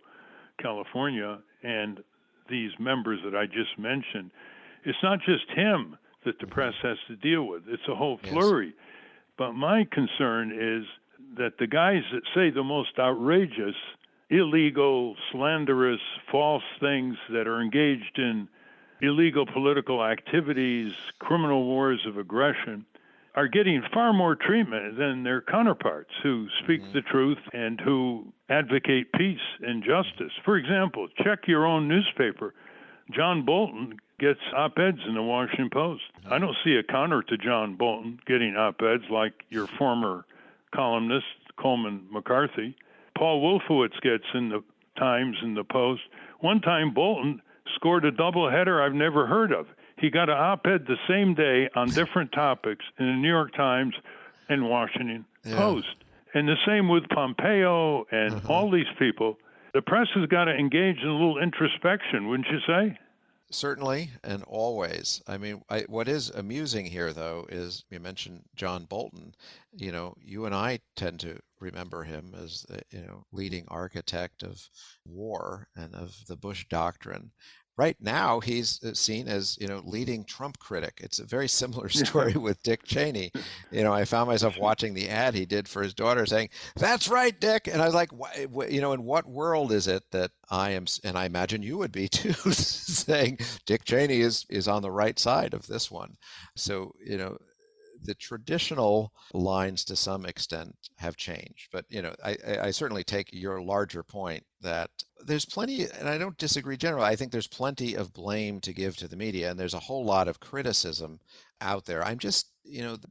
California, and these members that I just mentioned, it's not just him that the press has to deal with. It's a whole flurry. But my concern is that the guys that say the most outrageous, illegal, slanderous, false things that are engaged in illegal political activities, criminal wars of aggression, are getting far more treatment than their counterparts who speak the truth and who advocate peace and justice. For example, check your own newspaper. John Bolton gets op-eds in the Washington Post. I don't see a counter to John Bolton getting op-eds like your former columnist, Coleman McCarthy. Paul Wolfowitz gets in the Times and the Post. One time, Bolton scored a doubleheader I've never heard of. He got an op-ed the same day on different topics in the New York Times and Washington Post. And the same with Pompeo and all these people. The press has got to engage in a little introspection, wouldn't you say? Certainly, and always. I mean, what is amusing here, though, is you mentioned John Bolton. You and I tend to remember him as the, leading architect of war and of the Bush Doctrine. Right now, he's seen as, leading Trump critic. It's a very similar story with Dick Cheney. I found myself watching the ad he did for his daughter saying, "That's right, Dick." And I was like, in what world is it that I am, and I imagine you would be too, saying Dick Cheney is on the right side of this one. So, the traditional lines to some extent have changed. But, I certainly take your larger point that there's plenty, and I don't disagree generally, I think there's plenty of blame to give to the media, and there's a whole lot of criticism out there. I'm just,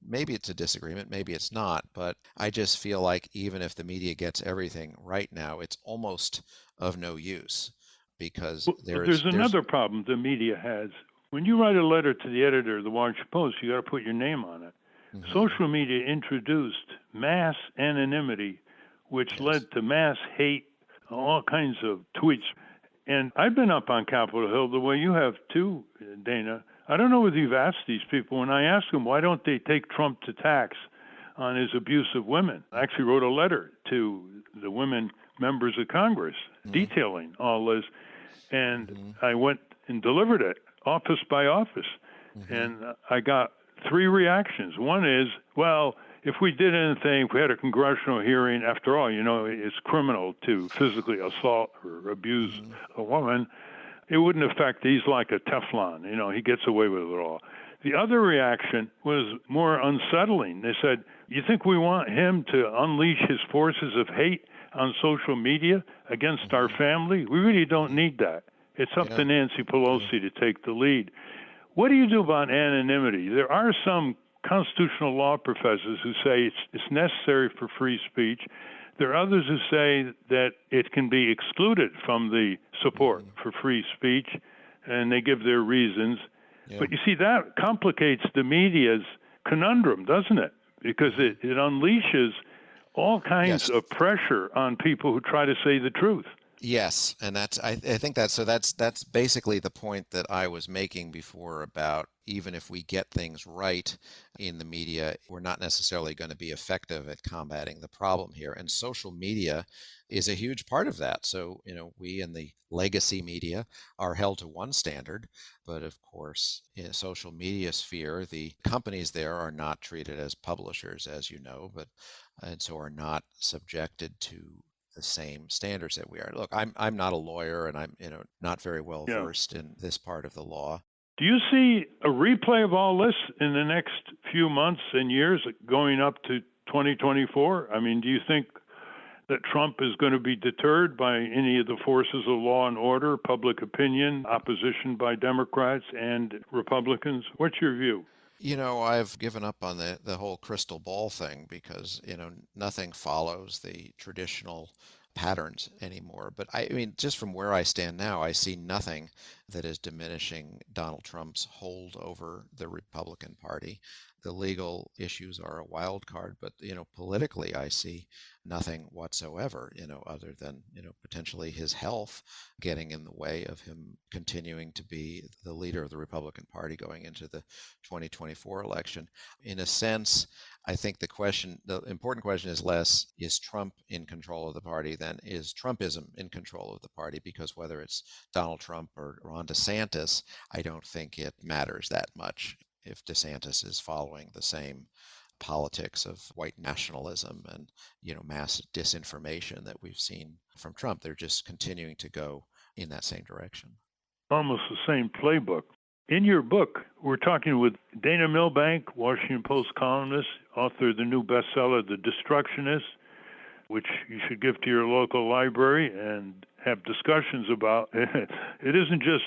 maybe it's a disagreement, maybe it's not, but I just feel like even if the media gets everything right now, it's almost of no use because there's another problem the media has When you write a letter to the editor of the Washington Post, you got to put your name on it. Mm-hmm. Social media introduced mass anonymity, which led to mass hate, all kinds of tweets. And I've been up on Capitol Hill the way you have too, Dana. I don't know whether you've asked these people. When I ask them, why don't they take Trump to task on his abuse of women? I actually wrote a letter to the women members of Congress detailing all this. And I went and delivered it office by office. And I got 3 reactions. One is, well, if we did anything, if we had a congressional hearing, after all, it's criminal to physically assault or abuse a woman. It wouldn't affect, he's like a Teflon, he gets away with it all. The other reaction was more unsettling. They said, you think we want him to unleash his forces of hate on social media against our family? We really don't need that. It's up to Nancy Pelosi to take the lead. What do you do about anonymity? There are some constitutional law professors who say it's necessary for free speech. There are others who say that it can be excluded from the support for free speech, and they give their reasons. Yeah. But you see, that complicates the media's conundrum, doesn't it? Because it unleashes all kinds of pressure on people who try to say the truth. Yes, and I think that's basically the point that I was making before about even if we get things right in the media, we're not necessarily going to be effective at combating the problem here. And social media is a huge part of that. So, we in the legacy media are held to one standard, but of course, in a social media sphere, the companies there are not treated as publishers, as you know, and so are not subjected to the same standards that we are. Look, I'm not a lawyer, and I'm not very well versed in this part of the law. Do you see a replay of all this in the next few months and years going up to 2024? I mean, do you think that Trump is going to be deterred by any of the forces of law and order, public opinion, opposition by Democrats and Republicans? What's your view? I've given up on the whole crystal ball thing because, nothing follows the traditional patterns anymore. But I mean, just from where I stand now, I see nothing that is diminishing Donald Trump's hold over the Republican Party. The legal issues are a wild card, but, politically, I see nothing whatsoever, other than, potentially his health getting in the way of him continuing to be the leader of the Republican Party going into the 2024 election. In a sense, I think the important question is less, is Trump in control of the party than is Trumpism in control of the party? Because whether it's Donald Trump or Ron DeSantis, I don't think it matters that much if DeSantis is following the same politics of white nationalism and, mass disinformation that we've seen from Trump. They're just continuing to go in that same direction. Almost the same playbook. In your book, we're talking with Dana Milbank, Washington Post columnist, author of the new bestseller, The Destructionists, which you should give to your local library and have discussions about. It isn't just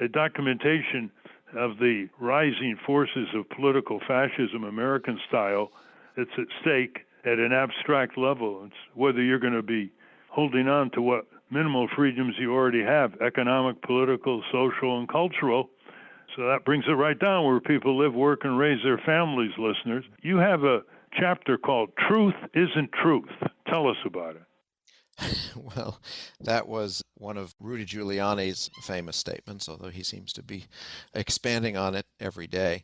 a documentation of the rising forces of political fascism, American style, that's at stake at an abstract level. It's whether you're going to be holding on to what minimal freedoms you already have, economic, political, social, and cultural. So that brings it right down where people live, work, and raise their families, listeners. You have a chapter called Truth Isn't Truth. Tell us about it. Well, that was one of Rudy Giuliani's famous statements, although he seems to be expanding on it every day.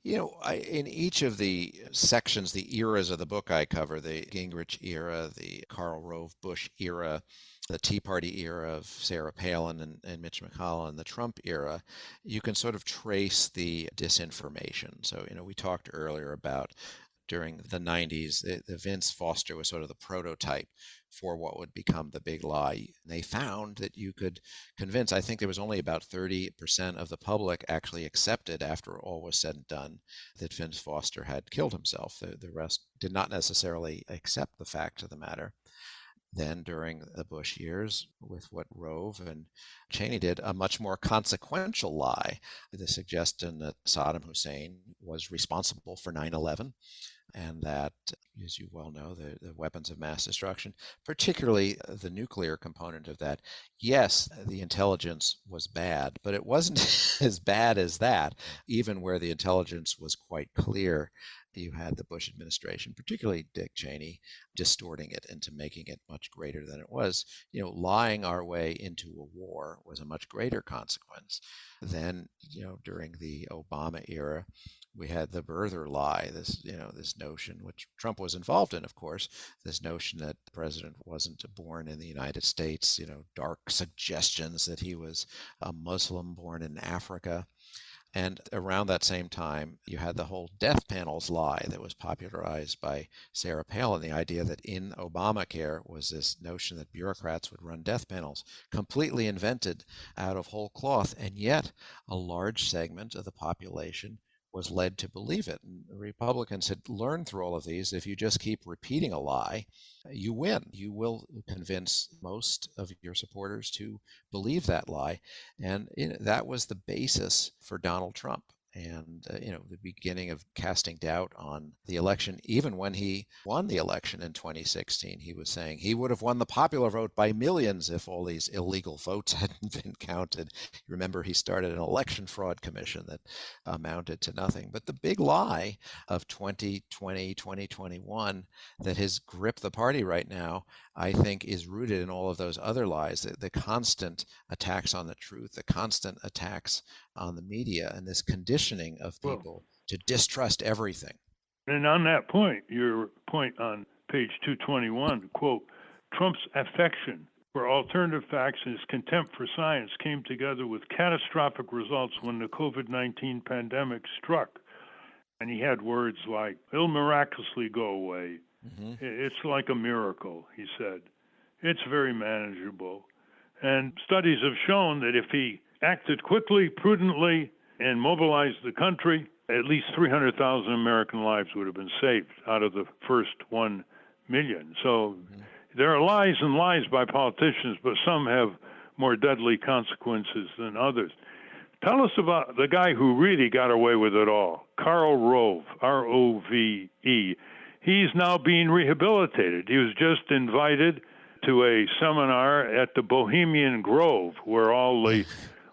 In each of the sections, the eras of the book I cover, the Gingrich era, the Karl Rove Bush era, the Tea Party era of Sarah Palin and Mitch McConnell, and the Trump era, you can sort of trace the disinformation. So, we talked earlier about during the 90s, the Vince Foster was sort of the prototype for what would become the big lie. They found that you could convince, I think there was only about 30% of the public actually accepted, after all was said and done, that Vince Foster had killed himself. The rest did not necessarily accept the fact of the matter. Then during the Bush years, with what Rove and Cheney did, a much more consequential lie, the suggestion that Saddam Hussein was responsible for 9/11, and that, as you well know, the weapons of mass destruction, particularly the nuclear component of that. Yes, the intelligence was bad, but it wasn't as bad as that, even where the intelligence was quite clear. You had the Bush administration, particularly Dick Cheney, distorting it into making it much greater than it was. Lying our way into a war was a much greater consequence than, during the Obama era. We had the birther lie, this notion, which Trump was involved in, of course, this notion that the president wasn't born in the United States, dark suggestions that he was a Muslim born in Africa. And around that same time, you had the whole death panels lie that was popularized by Sarah Palin, the idea that in Obamacare was this notion that bureaucrats would run death panels, completely invented out of whole cloth. And yet, a large segment of the population was led to believe it. And the Republicans had learned through all of these, if you just keep repeating a lie, you win. You will convince most of your supporters to believe that lie. And that was the basis for Donald Trump. And, the beginning of casting doubt on the election. Even when he won the election in 2016, he was saying he would have won the popular vote by millions if all these illegal votes hadn't been counted. Remember, he started an election fraud commission that amounted to nothing. But the big lie of 2020, 2021 that has gripped the party right now, I think, is rooted in all of those other lies, the constant attacks on the truth, the constant attacks on the media, and this conditioning of people to distrust everything. And on that point, your point on page 221, quote, Trump's affection for alternative facts and his contempt for science came together with catastrophic results when the COVID-19 pandemic struck. And he had words like, it'll miraculously go away. Mm-hmm. It's like a miracle, he said. It's very manageable. And studies have shown that if he acted quickly, prudently, and mobilized the country, at least 300,000 American lives would have been saved out of the first 1 million. So there are lies and lies by politicians, but some have more deadly consequences than others. Tell us about the guy who really got away with it all, Karl Rove, R-O-V-E. He's now being rehabilitated. He was just invited to a seminar at the Bohemian Grove, where all the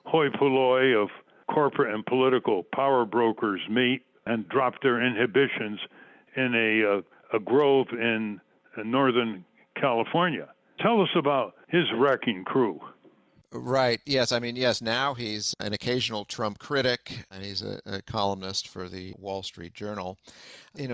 hoi polloi of corporate and political power brokers meet and drop their inhibitions in a grove in Northern California. Tell us about his wrecking crew. Right. Yes. Yes, now he's an occasional Trump critic, and he's a columnist for the Wall Street Journal.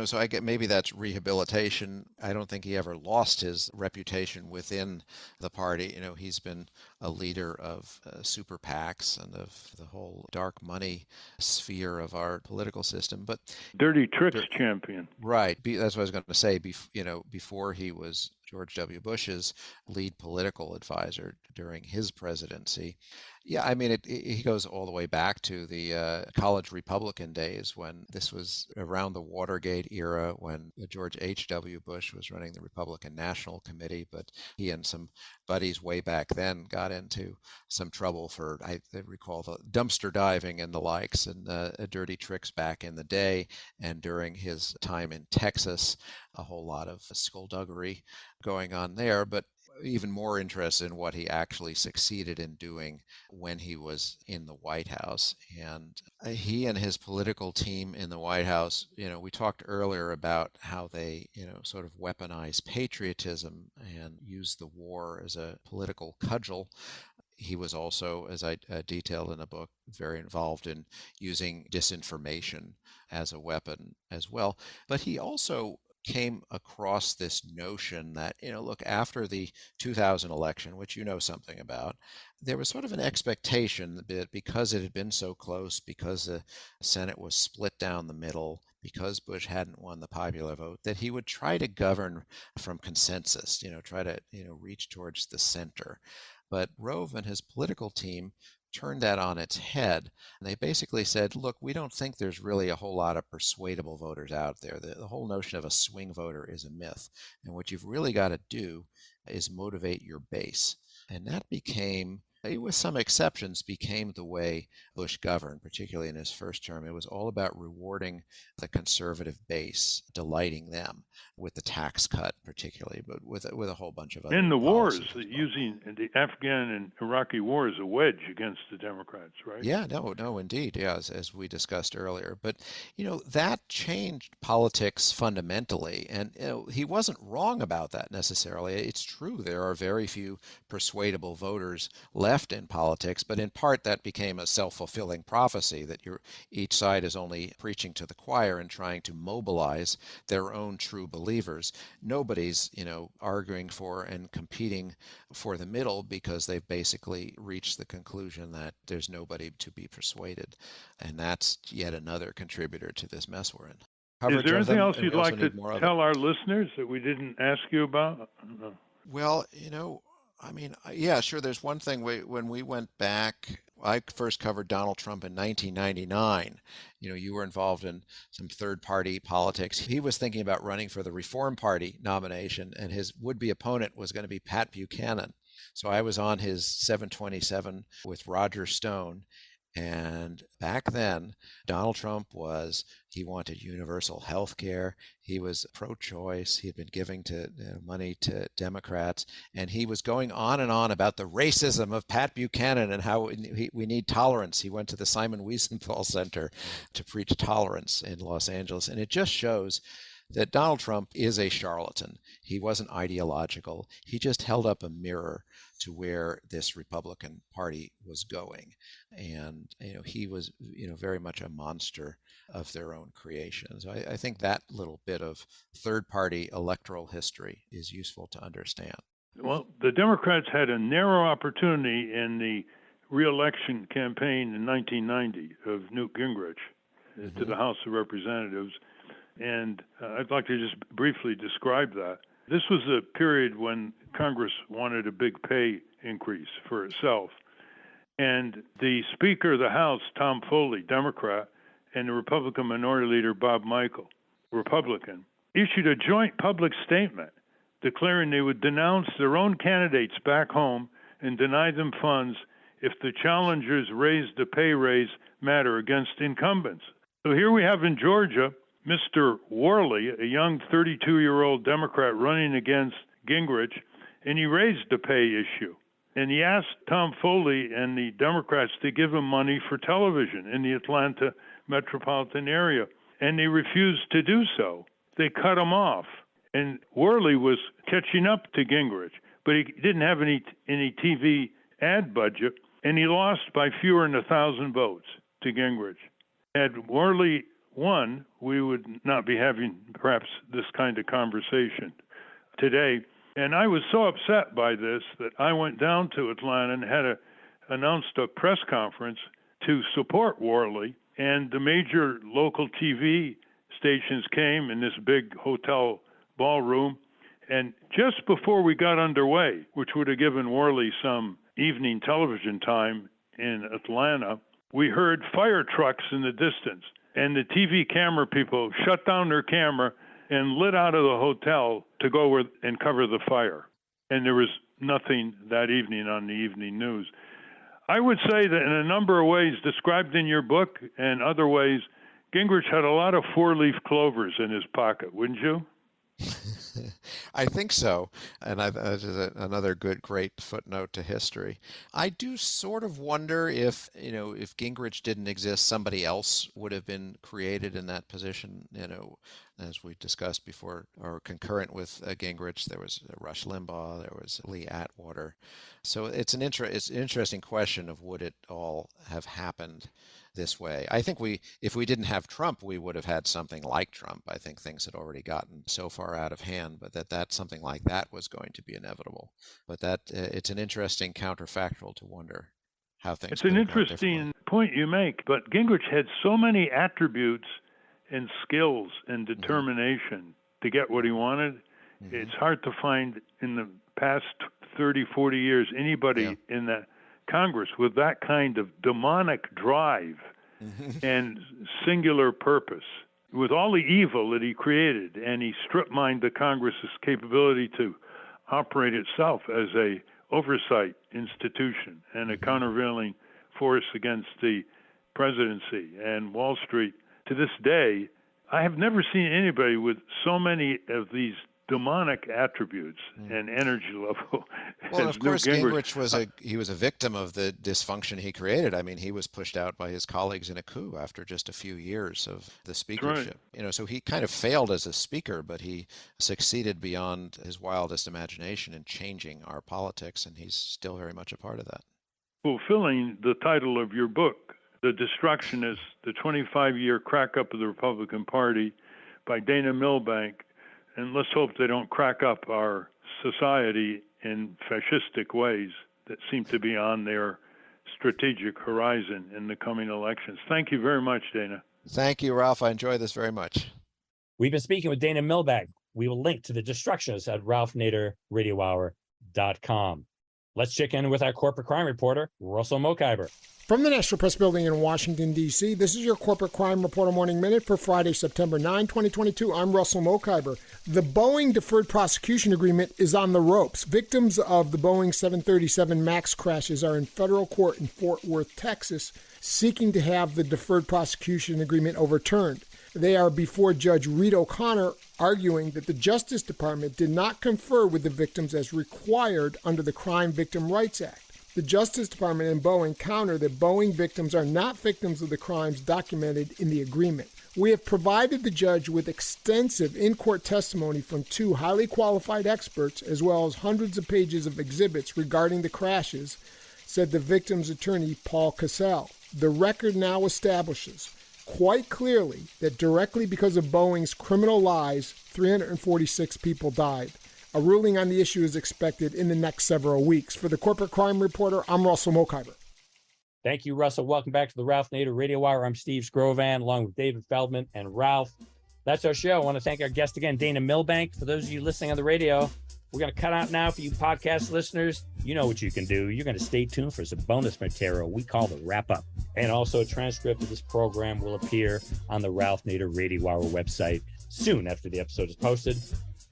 So I get maybe that's rehabilitation. I don't think he ever lost his reputation within the party. He's been a leader of super PACs and of the whole dark money sphere of our political system. But dirty tricks champion. Right. That's what I was going to say. Before he was George W. Bush's lead political advisor during his presidency. Yeah, he goes all the way back to the college Republican days, when this was around the Watergate era, when George H.W. Bush was running the Republican National Committee, but he and some buddies way back then got into some trouble for, I recall, the dumpster diving and the likes, and dirty tricks back in the day. And during his time in Texas, a whole lot of skullduggery going on there. But even more interested in what he actually succeeded in doing when he was in the White House. And he and his political team in the White House, we talked earlier about how they, sort of weaponize patriotism and use the war as a political cudgel. He was also, as I detailed in the book, very involved in using disinformation as a weapon as well. But he also came across this notion that, look, after the 2000 election, which you know something about, there was sort of an expectation that because it had been so close, because the Senate was split down the middle, because Bush hadn't won the popular vote, that he would try to govern from consensus, try to, reach towards the center. But Rove and his political team turned that on its head. And they basically said, look, we don't think there's really a whole lot of persuadable voters out there. The whole notion of a swing voter is a myth. And what you've really got to do is motivate your base. And that became with some exceptions, became the way Bush governed, particularly in his first term. It was all about rewarding the conservative base, delighting them with the tax cut, particularly, but with a whole bunch of other In the wars, policies as well. using the Afghan and Iraqi war as a wedge against the Democrats, right? Yeah, no, indeed. Yeah, as we discussed earlier. But, that changed politics fundamentally. And he wasn't wrong about that necessarily. It's true, there are very few persuadable voters left in politics, but in part that became a self-fulfilling prophecy that each side is only preaching to the choir and trying to mobilize their own true believers. Nobody's, arguing for and competing for the middle because they've basically reached the conclusion that there's nobody to be persuaded. And that's yet another contributor to this mess we're in. Is there anything else you'd like to tell our listeners that we didn't ask you about? Well, yeah, sure. There's one thing. When we went back, I first covered Donald Trump in 1999. You were involved in some third-party politics. He was thinking about running for the Reform Party nomination, and his would-be opponent was going to be Pat Buchanan. So I was on his 727 with Roger Stone. And back then, Donald Trump he wanted universal health care. He was pro-choice. He had been giving money to Democrats. And he was going on and on about the racism of Pat Buchanan and how we need tolerance. He went to the Simon Wiesenthal Center to preach tolerance in Los Angeles. And it just shows that Donald Trump is a charlatan. He wasn't ideological. He just held up a mirror to where this Republican Party was going. And, he was, very much a monster of their own creation. So I think that little bit of third-party electoral history is useful to understand. Well, the Democrats had a narrow opportunity in the re-election campaign in 1990 of Newt Gingrich to the House of Representatives. And I'd like to just briefly describe that. This was a period when Congress wanted a big pay increase for itself. And the Speaker of the House, Tom Foley, Democrat, and the Republican Minority Leader, Bob Michel, Republican, issued a joint public statement declaring they would denounce their own candidates back home and deny them funds if the challengers raised the pay raise matter against incumbents. So here we have in Georgia Mr. Worley, a young 32-year-old Democrat running against Gingrich, and he raised the pay issue. And he asked Tom Foley and the Democrats to give him money for television in the Atlanta metropolitan area, and they refused to do so. They cut him off. And Worley was catching up to Gingrich, but he didn't have any TV ad budget, and he lost by fewer than 1,000 votes to Gingrich. Had Worley won, we would not be having perhaps this kind of conversation today. And I was so upset by this that I went down to Atlanta and announced a press conference to support Worley. And the major local TV stations came in this big hotel ballroom. And just before we got underway, which would have given Worley some evening television time in Atlanta, we heard fire trucks in the distance. And the TV camera people shut down their camera and lit out of the hotel to go and cover the fire. And there was nothing that evening on the evening news. I would say that in a number of ways described in your book and other ways, Gingrich had a lot of four-leaf clovers in his pocket, wouldn't you? I think so. And that is another great footnote to history. I do sort of wonder if Gingrich didn't exist, somebody else would have been created in that position. As we discussed before, or concurrent with Gingrich, there was Rush Limbaugh, there was Lee Atwater. So it's an interesting question of would it all have happened this way. I think if we didn't have Trump, we would have had something like Trump. I think things had already gotten so far out of hand, but that something like that was going to be inevitable. But it's an interesting counterfactual to wonder how things. It's an interesting point you make, but Gingrich had so many attributes and skills and determination to get what he wanted. Mm-hmm. It's hard to find in the past 30, 40 years anybody in that Congress with that kind of demonic drive and singular purpose. With all the evil that he created, and he strip-mined the Congress's capability to operate itself as a oversight institution and a countervailing force against the presidency and Wall Street. To this day, I have never seen anybody with so many of these demonic attributes and energy level. Well, as of course, Newt Gingrich was a victim of the dysfunction he created. I mean, he was pushed out by his colleagues in a coup after just a few years of the speakership. Right. So he kind of failed as a speaker, but he succeeded beyond his wildest imagination in changing our politics, and he's still very much a part of that. Fulfilling the title of your book, The Destructionists, the 25-year crack-up of the Republican Party by Dana Milbank. And let's hope they don't crack up our society in fascistic ways that seem to be on their strategic horizon in the coming elections. Thank you very much, Dana. Thank you, Ralph. I enjoy this very much. We've been speaking with Dana Milbank. We will link to the Destructionists at ralphnaderradiohour.com. Let's check in with our corporate crime reporter, Russell Mokhiber. From the National Press Building in Washington, D.C., this is your Corporate Crime Reporter Morning Minute for Friday, September 9, 2022. I'm Russell Mokhiber. The Boeing Deferred Prosecution Agreement is on the ropes. Victims of the Boeing 737 MAX crashes are in federal court in Fort Worth, Texas, seeking to have the Deferred Prosecution Agreement overturned. They are before Judge Reed O'Connor, arguing that the Justice Department did not confer with the victims as required under the Crime Victim Rights Act. The Justice Department and Boeing counter that Boeing victims are not victims of the crimes documented in the agreement. We have provided the judge with extensive in-court testimony from two highly qualified experts, as well as hundreds of pages of exhibits regarding the crashes, said the victim's attorney, Paul Cassell. The record now establishes quite clearly that directly because of Boeing's criminal lies, 346 people died. A ruling on the issue is expected in the next several weeks. For the Corporate Crime Reporter, I'm Russell Mokhiber. Thank you, Russell. Welcome back to the Ralph Nader Radio Hour. I'm Steve Scrovan, along with David Feldman and Ralph. That's our show. I want to thank our guest again, Dana Milbank. For those of you listening on the radio, we're going to cut out now for you podcast listeners. You know what you can do. You're going to stay tuned for some bonus material we call the wrap-up. And also a transcript of this program will appear on the Ralph Nader Radio Hour website soon after the episode is posted.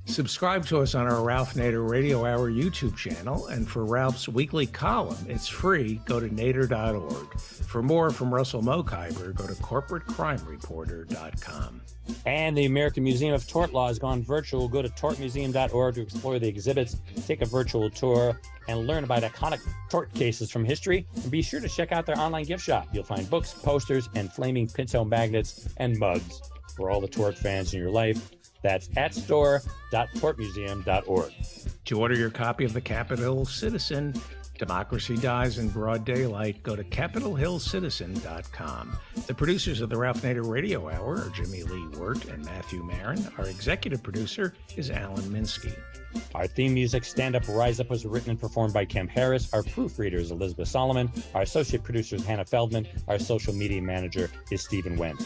Subscribe to us on our Ralph Nader Radio Hour YouTube channel, and for Ralph's weekly column, it's free. Go to nader.org. For more from Russell Mokhiber, go to corporatecrimereporter.com. And the American Museum of Tort Law has gone virtual. Go to tortmuseum.org to explore the exhibits, take a virtual tour, and learn about iconic tort cases from history. And be sure to check out their online gift shop. You'll find books, posters, and flaming Pinto magnets and mugs for all the tort fans in your life. That's at store.tortmuseum.org. To order your copy of The Capitol Citizen, Democracy Dies in Broad Daylight, go to CapitolHillCitizen.com. The producers of the Ralph Nader Radio Hour are Jimmy Lee Wirt and Matthew Marin. Our executive producer is Alan Minsky. Our theme music, Stand Up, Rise Up, was written and performed by Kemp Harris. Our proofreader is Elizabeth Solomon. Our associate producer is Hannah Feldman. Our social media manager is Stephen Wendt.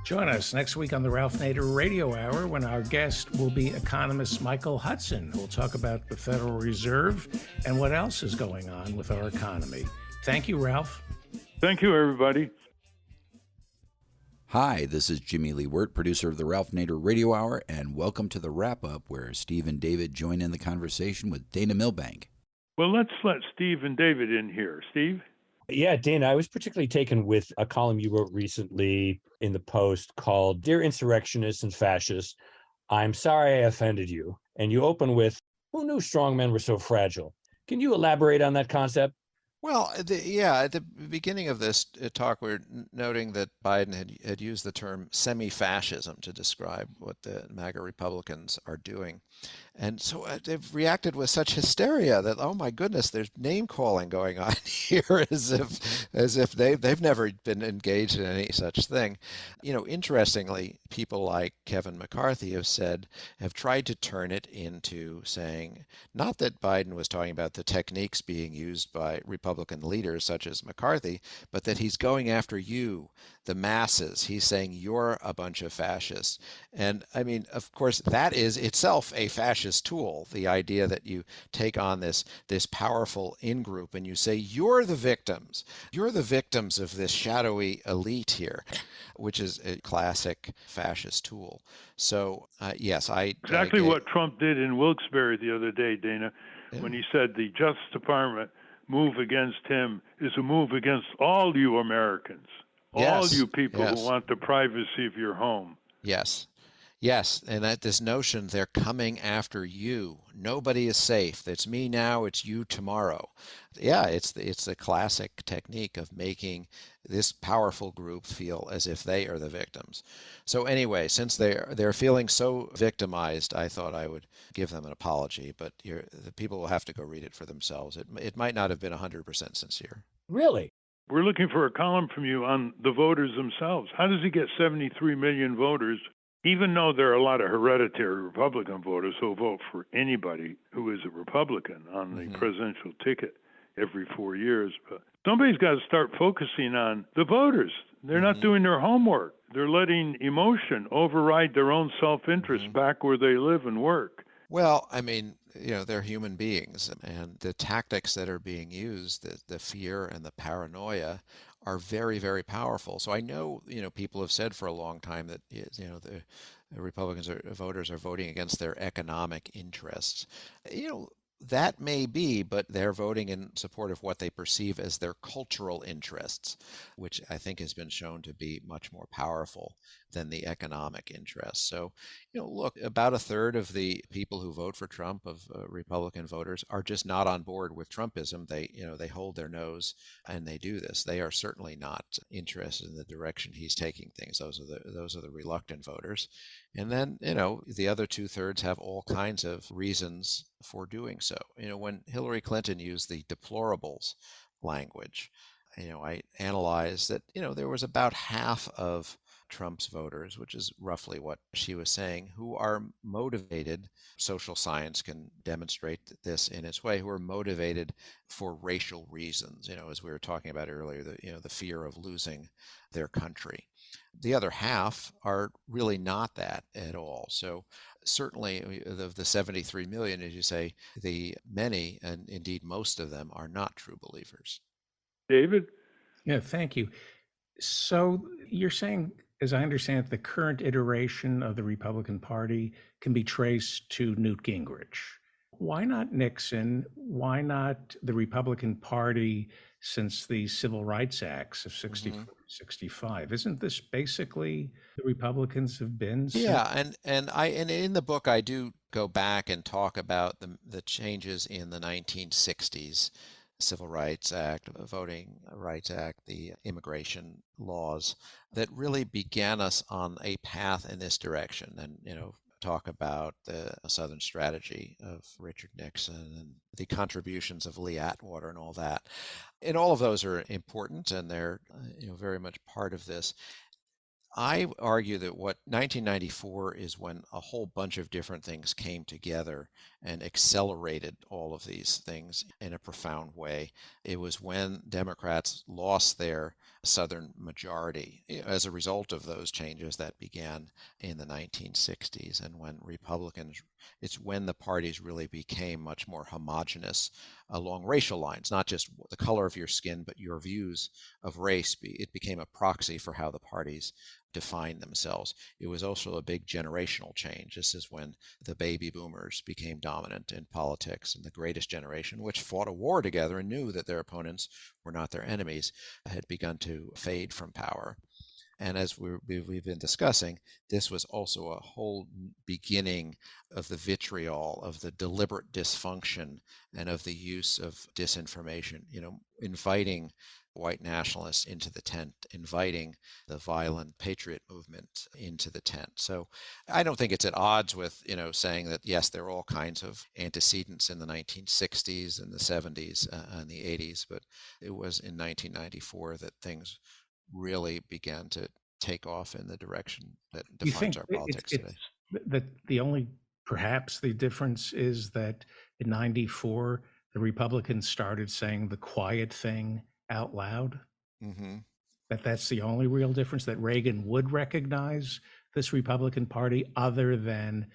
Join us next week on the Ralph Nader Radio Hour when our guest will be economist Michael Hudson, who will talk about the Federal Reserve and what else is going on with our economy. Thank you, Ralph. Thank you, everybody. Hi, this is Jimmy Lee Wirt, producer of the Ralph Nader Radio Hour, and welcome to the wrap-up where Steve and David join in the conversation with Dana Milbank. Well, let's let Steve and David in here. Steve? Yeah, Dana, I was particularly taken with a column you wrote recently in the Post called Dear Insurrectionists and Fascists, I'm sorry I offended you. And you open with, who knew strongmen were so fragile? Can you elaborate on that concept? Well, at the beginning of this talk, we're noting that Biden had used the term semi-fascism to describe what the MAGA Republicans are doing. And so they've reacted with such hysteria that, oh my goodness, there's name calling going on here as if they've never been engaged in any such thing. Interestingly, people like Kevin McCarthy have tried to turn it into saying, not that Biden was talking about the techniques being used by Republican leaders such as McCarthy, but that he's going after you, the masses. He's saying you're a bunch of fascists. And I mean, of course, that is itself a fascist tool, the idea that you take on this powerful in-group and you say, you're the victims of this shadowy elite here, which is a classic fascist tool. So, yes, Exactly what Trump did in Wilkes-Barre the other day, Dana, when he said the Justice Department move against him is a move against all you Americans, all you people who want the privacy of your home. Yes. Yes, and that this notion they're coming after you. Nobody is safe. It's me now, it's you tomorrow. Yeah, it's a classic technique of making this powerful group feel as if they are the victims. So anyway, since they're feeling so victimized, I thought I would give them an apology, but the people will have to go read it for themselves. It might not have been 100% sincere. Really? We're looking for a column from you on the voters themselves. How does he get 73 million voters? Even though there are a lot of hereditary Republican voters who vote for anybody who is a Republican on the presidential ticket every 4 years, but somebody's got to start focusing on the voters. They're not doing their homework. They're letting emotion override their own self-interest back where they live and work. Well, I mean, they're human beings, and the tactics that are being used, the fear and the paranoia, are very, very powerful. So I know, people have said for a long time that, the Republicans voters are voting against their economic interests. That may be, but they're voting in support of what they perceive as their cultural interests, which I think has been shown to be much more powerful than the economic interests. So, look, about a third of the people who vote for Trump, of Republican voters, are just not on board with Trumpism. They hold their nose and they do this. They are certainly not interested in the direction he's taking things. Those are the reluctant voters. And then, the other 2/3 have all kinds of reasons for doing so. When Hillary Clinton used the deplorables language, I analyzed that, there was about half of Trump's voters, which is roughly what she was saying, who are motivated, social science can demonstrate this in its way, who are motivated for racial reasons, as we were talking about earlier, the fear of losing their country. The other half are really not that at all. So certainly of the 73 million, as you say, the many, and indeed most of them, are not true believers. David? Yeah, thank you. So you're saying, as I understand it, the current iteration of the Republican Party can be traced to Newt Gingrich. Why not Nixon? Why not the Republican Party since the Civil Rights Acts of 64, 65? Isn't this basically the Republicans have been since? Yeah, and in the book I do go back and talk about the changes in the 1960s, Civil Rights Act, Voting Rights Act, the immigration laws that really began us on a path in this direction. And, talk about the Southern strategy of Richard Nixon and the contributions of Lee Atwater and all that. And all of those are important, and they're, very much part of this. I argue that what 1994 is when a whole bunch of different things came together and accelerated all of these things in a profound way. It was when Democrats lost their Southern majority as a result of those changes that began in the 1960s, and when Republicans, it's when the parties really became much more homogenous along racial lines, not just the color of your skin, but your views of race. It became a proxy for how the parties define themselves. It was also a big generational change. This is when the baby boomers became dominant in politics, and the greatest generation, which fought a war together and knew that their opponents were not their enemies, had begun to fade from power. And as we've been discussing, this was also a whole beginning of the vitriol, of the deliberate dysfunction, and of the use of disinformation, inviting white nationalists into the tent, inviting the violent patriot movement into the tent. So I don't think it's at odds with, saying that, yes, there are all kinds of antecedents in the 1960s and the 70s and the 80s, but it was in 1994 that things really began to take off in the direction that defines our politics today. That perhaps the difference is that in 94, the Republicans started saying the quiet thing out loud. That's the only real difference, that Reagan would recognize this Republican Party, other than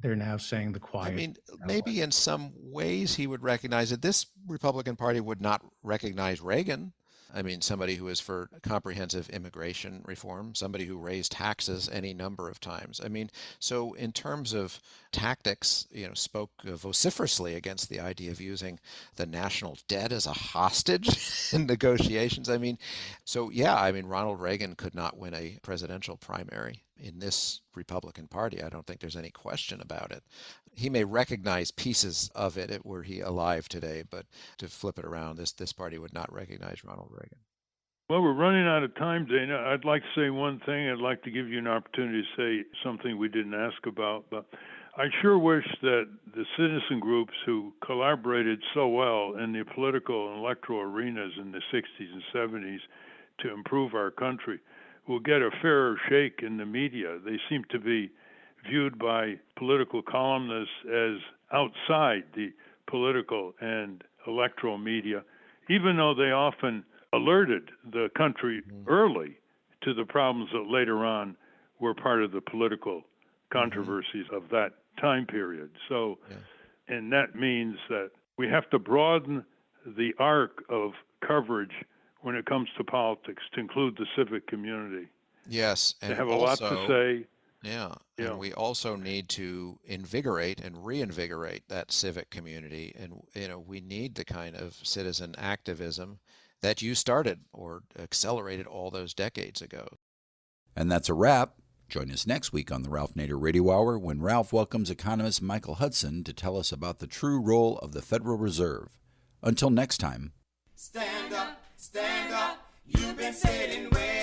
they're now saying the quiet. I mean, maybe in some ways he would recognize it. This Republican Party would not recognize Reagan. I mean, somebody who is for comprehensive immigration reform, somebody who raised taxes any number of times. I mean, so in terms of tactics, spoke vociferously against the idea of using the national debt as a hostage in negotiations. I mean, Ronald Reagan could not win a presidential primary in this Republican Party. I don't think there's any question about it. He may recognize pieces of it were he alive today, but to flip it around, this party would not recognize Ronald Reagan. Well, we're running out of time, Dana. I'd like to say one thing. I'd like to give you an opportunity to say something we didn't ask about, but I sure wish that the citizen groups who collaborated so well in the political and electoral arenas in the 60s and 70s to improve our country will get a fairer shake in the media. They seem to be viewed by political columnists as outside the political and electoral media, even though they often alerted the country early to the problems that later on were part of the political controversies of that time period. So, and that means that we have to broaden the arc of coverage when it comes to politics to include the civic community. Yes, and they have a also, lot to say. Yeah, and we also need to invigorate and reinvigorate that civic community, and we need the kind of citizen activism that you started or accelerated all those decades ago. And that's a wrap. Join us next week on the Ralph Nader Radio Hour when Ralph welcomes economist Michael Hudson to tell us about the true role of the Federal Reserve. Until next time. Stand up, you've been sitting way